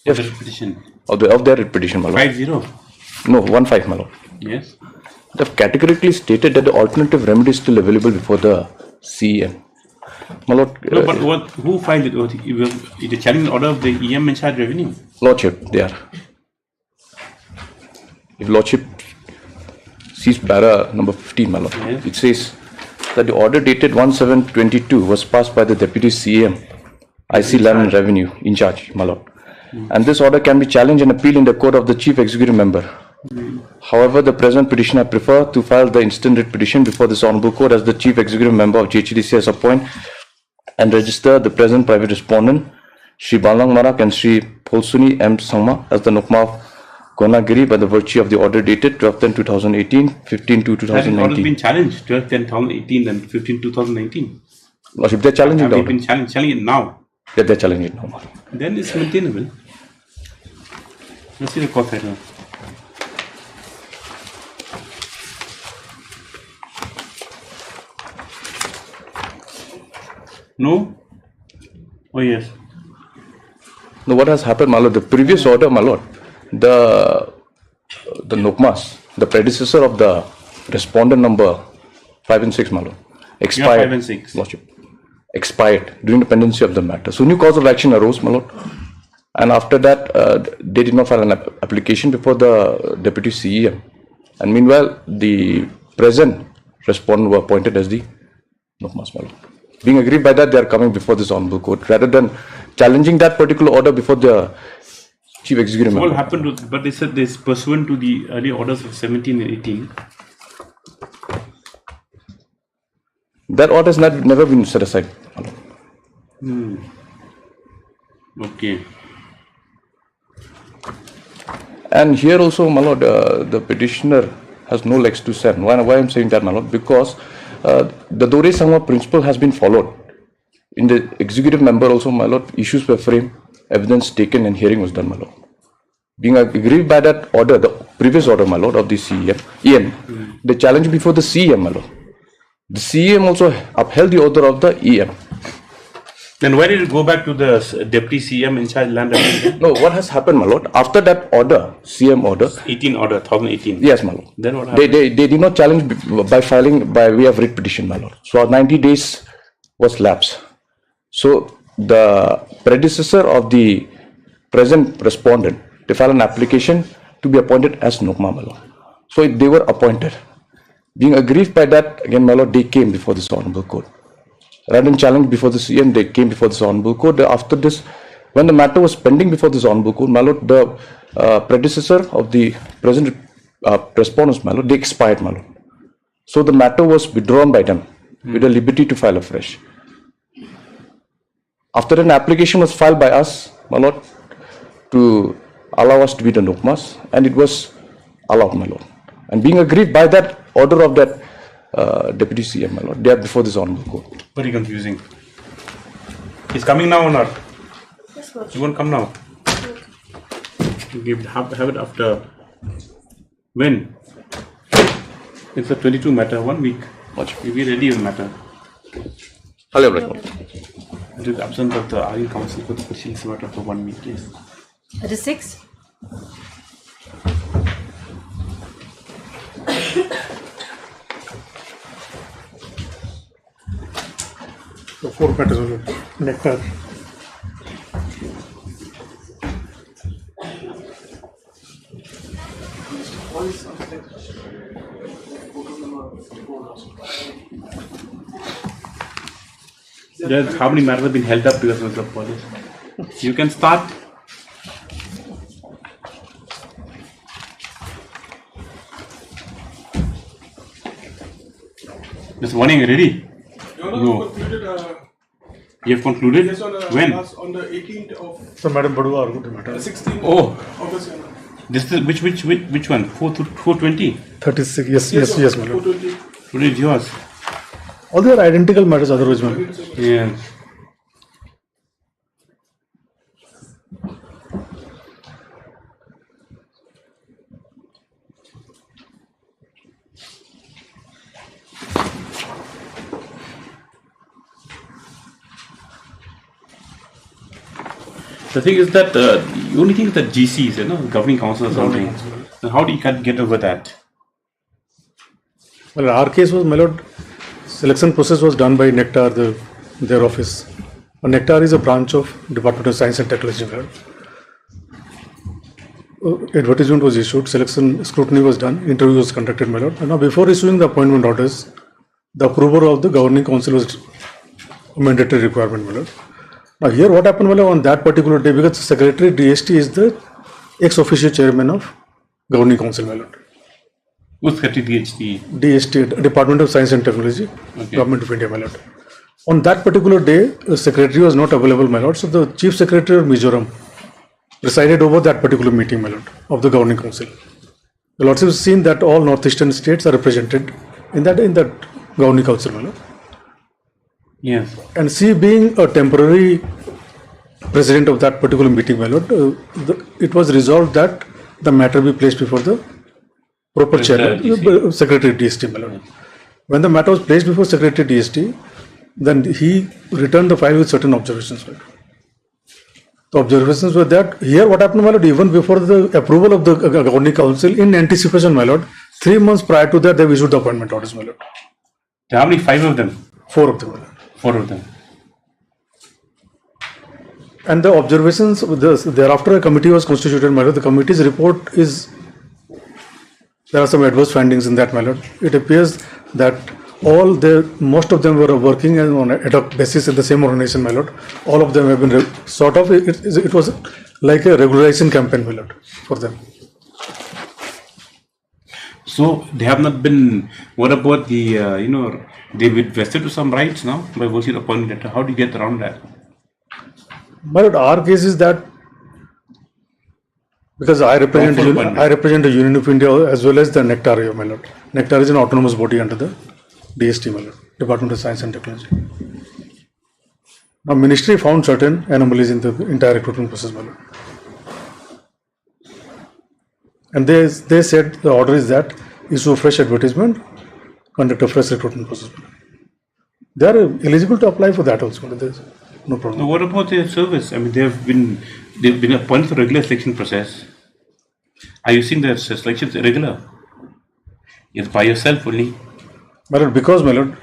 yes, petition of their petition, my lord. 50. No, 15, my lord. Yes. They've categorically stated that the alternative remedy is still available before the CM. My lord. No, but who filed it? It a challenging order of the EM in charge revenue. Lordship, they are. If Lordship sees para number 15, my lord, yes. It says that the order dated 17/22 was passed by the deputy CM, IC Land and Revenue in charge, my lord. And this order can be challenged and appealed in the court of the chief executive member. However, the present petitioner prefer to file the instant writ petition before this honorable court as the chief executive member of JHDC as appoint and register the present private respondent, Shri Balang Marak and Shri Polsuni M. Sangma as the Nukma of Gonagiri by the virtue of the order dated 12/10/2018, 15/2/2019. Has the order been challenged 12/10/2018 and 15/2019? Lordship, they're challenging the Have they order. been challenging it now? Yeah, they're challenging it now. Then it's maintainable. Let's see the court order. No? Oh yes. Now what has happened, my lord? The previous order, my lord, the Nukmas, the predecessor of the respondent number 5 and 6, my lord, expired. 5 and 6. Lordship, expired during the pendency of the matter. So new cause of action arose, my lord, and after that they did not file an application before the deputy CEM. And meanwhile, the present respondent were appointed as the Nukmas, my lord. Being aggrieved by that, they are coming before this honorable court rather than challenging that particular order before the chief executive So what member. happened? But they said this pursuant to the earlier orders of 17 and 18. That order has never been set aside. Okay. And here also, my lord, the petitioner has no legs to stand. Why I'm saying that, my lord? Because the Dore Sangma principle has been followed. In the executive member also, my lord, issues were framed, evidence taken, and hearing was done, my lord. Being aggrieved by that order, the previous order, my lord, of the EM, the challenge before the CEM, my lord. The CEM also upheld the order of the EM. Then why did it go back to the deputy CM in charge land revenue? No, what has happened, my lord? After that order, CM order, 2018. Yes, my lord. Then what happened? They did not challenge by filing by way of writ petition, my lord. So 90 days was lapsed. So the predecessor of the present respondent, they filed an application to be appointed as Nokma, my lord. So they were appointed. Being aggrieved by that, again, my lord, they came before this honorable court. Rather than challenge before the CM, they came before this honorable court. After this, when the matter was pending before this honorable court, my lord, the predecessor of the present respondents, my lord, they expired, my lord. So the matter was withdrawn by them with a liberty to file afresh. After an application was filed by us, my lord, to allow us to be the Nokmas, and it was allowed, my lord. And being aggrieved by that order of that deputy CM, my lord, they are before this honorable court. Very confusing. He's coming now or not? Yes, sir. He won't come now. You have it after when? It's a 22 matter, 1 week. Watch. We'll be ready with matter. Hello, It is absence of the RE council for the proceedings matter for 1 week, yes. That is 6. So 4 matters only. Nectar. How many matters have been held up because of the police? You can start. This warning ready? No. You have concluded? Yes, when? On the 18th of. So, Madam Badua argued the matter. 16th Oh. of this year. This is which one? 420? 36. Yes, madam. 420. What is yours? All they are identical matters otherwise, madam. Yeah. The thing is that the only thing is that GCs, governing council or something. So how do you get over that? Well, our case was, my lord, selection process was done by Nectar, their office. Nectar is a branch of Department of Science and Technology. Advertisement was issued, selection scrutiny was done, interview was conducted, my lord. And now before issuing the appointment orders, the approval of the governing council was a mandatory requirement, my lord. Now here what happened, well, on that particular day, because Secretary DST is the ex-officio chairman of governing council, my lord. Who's Secretary DHT? DST, Department of Science and Technology, Okay. Government of India, my lord. On that particular day, the secretary was not available, my lord. So the Chief Secretary of Mizoram presided over that particular meeting, my lord, of the governing council. The lordship has seen that all northeastern states are represented in that governing council, my lord. Yes. And she being a temporary president of that particular meeting, my lord, it was resolved that the matter be placed before the proper chairman, Secretary DST, my lord. When the matter was placed before Secretary DST, then he returned the file with certain observations, my lord. The observations were that here what happened, my lord, even before the approval of the governing council, in anticipation, my lord, 3 months prior to that, they issued the appointment orders, my lord. How many? 5 of them? 4 of them, my lord. 4 of them. And the observations, thereafter a committee was constituted, my lord. The committee's report is, there are some adverse findings in that, my lord. It appears that most of them were working on an ad hoc basis in the same organization, my lord. All of them have been it was like a regularization campaign, my lord, for them. So they have not been. What about the they've been vested to some rights now by virtue of appointment letter? How do you get around that? But our case is that because I represent the Union of India as well as the Nectar, my lord. Nectar is an autonomous body under the DST, my lord, Department of Science and Technology. Now, Ministry found certain anomalies in the entire recruitment process, my lord. And they said the order is that issue a fresh advertisement, conduct a fresh recruitment process. They are eligible to apply for that also. There's no problem. Now, what about their service? I mean, they've been appointed for regular selection process. Are you seeing their selections irregular? It's by yourself only. My lord, because my lord,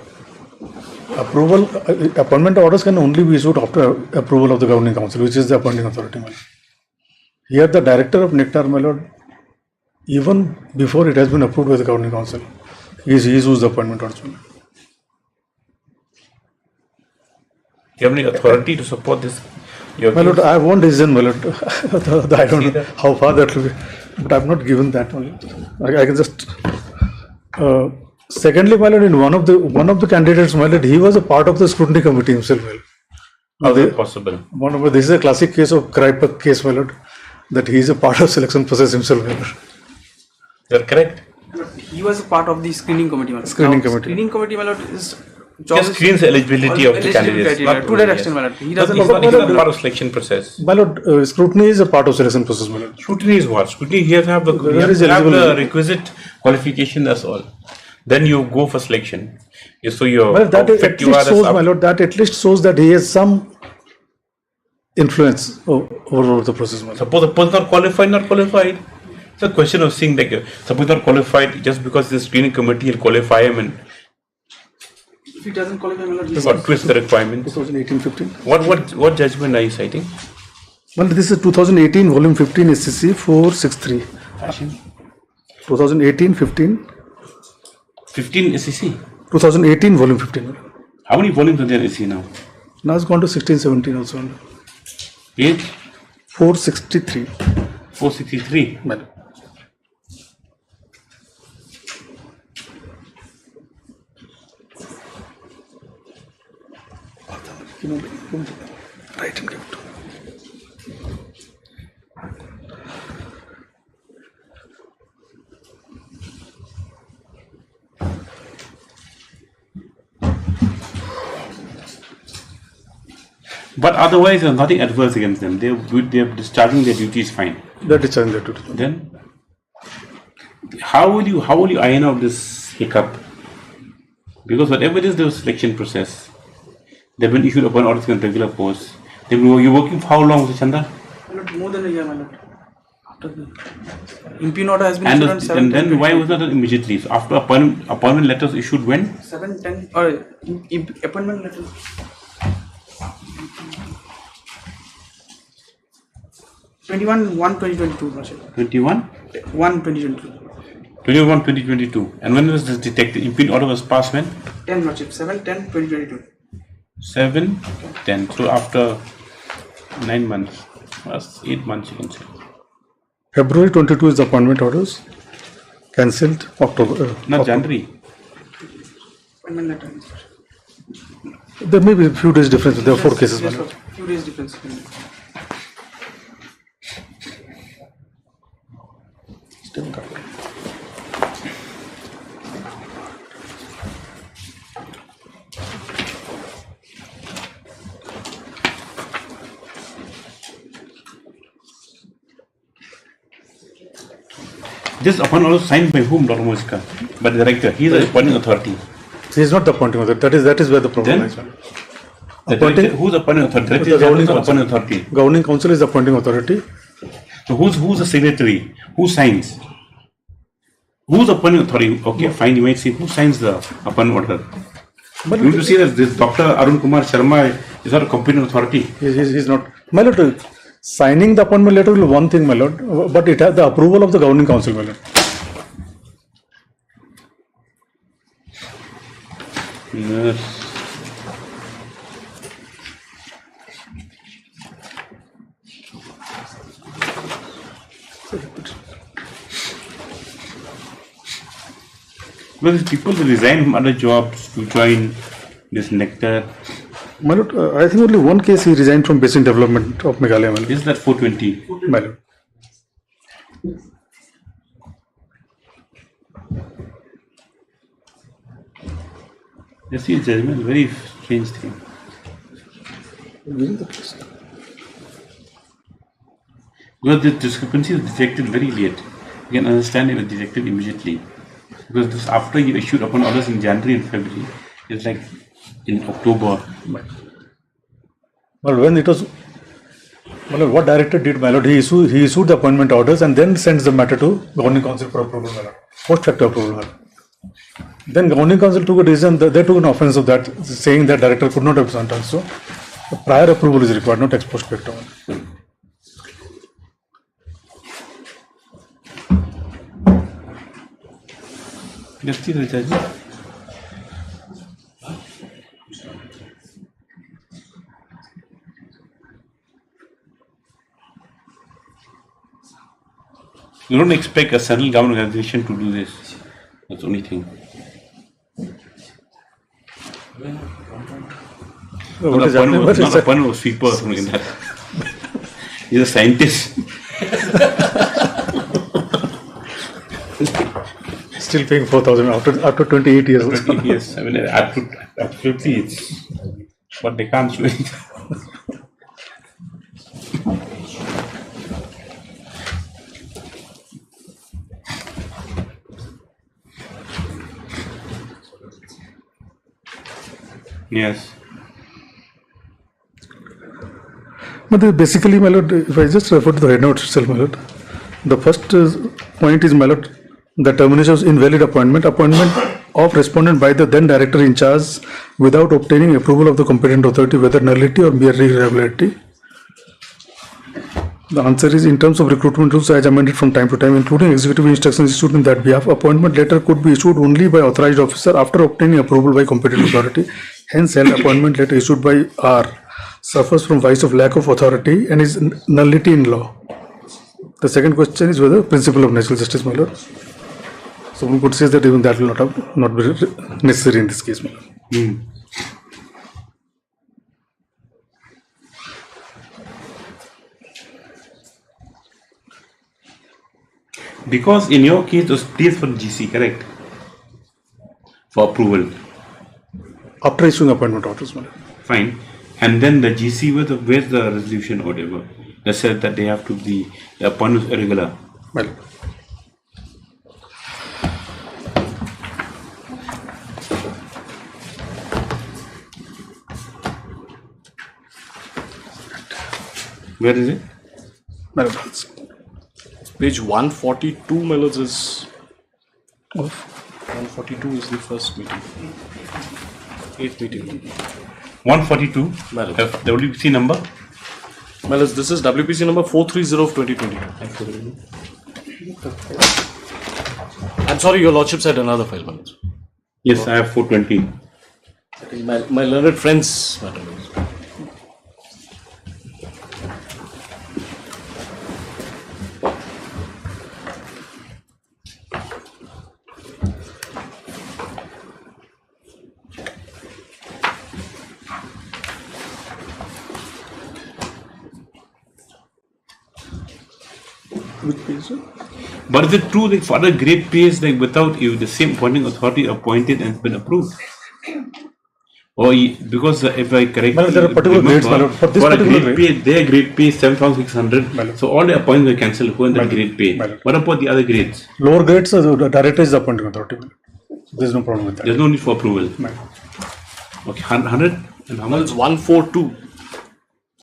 appointment orders can only be issued after approval of the governing council, which is the appointing authority, my lord. Here, the director of Nectar, my lord, even before it has been approved by the governing council, he issues the appointment orders. Do you have any authority to support this? My lord, I have one decision, my lord. I don't know how far that will be, but I have not given that one. I can just. Secondly, my lord, in one of the candidates, my lord, he was a part of the scrutiny committee himself. How is it possible? This is a classic case of Kraipak case, my lord, that he is a part of selection process himself, my lord. You're correct. He was a part of the screening committee. Screening committee, my lord, is just screens the eligibility of the candidates. To that extent, my lord. He doesn't. He's not part of selection process. My lord, scrutiny is a part of selection process, my lord. Scrutiny is what? Scrutiny, you have to have the requisite qualification, that's all. Then you go for selection. So you're well, that at least shows, my lord, that at least shows that he has some influence over the process, my lord. Suppose the person not qualified. It's a question of seeing, like, suppose not qualified, just because the screening committee will qualify him and if he doesn't qualify, my lord, twist the requirements. 2018-15. What judgment are you citing? Well, this is 2018 volume 15 SCC 463. 2018-15. 15 SCC? 2018 volume 15. How many volumes are there in SCC now? Now it's gone to 16-17 also. Page? 463. 463? Madam. Right and give it to me. But otherwise, there's nothing adverse against them. They're discharging their duties fine. They're discharging their duties. Then, how will you iron out this hiccup? Because whatever it is the selection process, they've been issued upon orders on regular posts. You're working for how long, Mr. Chanda? More than a year, my lord. After the impugn order has been and issued on 7, and then why was that done immediately? So after appointment letters issued when? 7-10 or appointment letter. 21-1-2022. 21? 1-2022. 21-2022. And when was this detected? Impugn order was passed when? 10, Lordship. 7-10-2022. 7-10. So after 9 months, 8 months you can say. February 22 is the appointment orders. Cancelled October. Not January. Appointment letter. There may be a few days difference. There are 4 cases. Yes, few days difference. Still got it. This appointment order signed by whom, Dr. Mosika? By the director. He is the appointing authority. He is not the appointing authority. That is where the problem lies. Who's the appointing authority? The governing appointing authority. Governing council is the appointing authority. So who's the signatory? Who signs? Who's the appointing authority? Okay, fine. You might say who signs the appointment order. But you need to see that this Dr. Arun Kumar Sharma is not a competent authority. He's not. My lord, signing the appointment letter will be one thing, my lord, but it has the approval of the governing council, my lord. Yes. Well, these people resign from other jobs to join this Nectar. My lord, I think only one case he resigned from Basin Development of Meghalaya. My lord. Is that 420? My lord. You see, judgment, very strange thing. Because this discrepancy was detected very late. You can understand it was detected immediately. Because this after you issued upon orders in January and February, it's like in October. Well, when it was, well, what director did, my lord? He issued the appointment orders and then sends the matter to Governing Council for approval, my lord. Post facto approval, my lord. Then Governing Council took a decision, they took an offence of that, saying that director could not have sentenced. So, prior approval is required, not ex post facto. Justice the judge. You don't expect a central government organization to do this. That's the only thing. What is appointment was, happening? not appointment was sweeper or something like that. He's a scientist. Still paying 4,000 after 28 years. 28 years. I mean, absolutely, it's but they can't show it. Yes. But basically, my lord, if I just refer to the head note itself, my lord, the first point is, my lord, the termination of invalid appointment of respondent by the then director in charge without obtaining approval of the competent authority, whether nullity or mere irregularity. The answer is, in terms of recruitment rules as amended from time to time, including executive instructions issued in that behalf, appointment letter could be issued only by authorized officer after obtaining approval by competent authority. Hence, an appointment letter issued by R suffers from vice of lack of authority and is nullity in law. The second question is whether principle of natural justice, my lord. So one could say that even that will not be necessary in this case, my lord. Because in your case, those placed for GC, correct? For approval. After issuing appointment orders, my lord. Fine. And then the GC, where's the resolution or whatever? They said that they have to be, the appointment is irregular. Well. Where is it? My lord. Page 142, my lords, is off. 142 is the first meeting. 8th meeting. 142? My lord. The WPC number? My lords, this is WPC number 430 of 2022. I'm sorry, your lordship said another file, my lords. Yes, I have 420. I think my learned friends, my lords. But is it true that for other grade pays, like without you, the same appointing authority appointed and been approved? Or because if I correctly there are particular grades, for this for a particular grade pay, their grade pay is 7,600. So all the appointments are cancelled according to the grade pay. What about the other grades? Lower grades, the director is the appointing authority. There is no problem with that. There's no need for approval. Okay, 100 and how much? It's 142.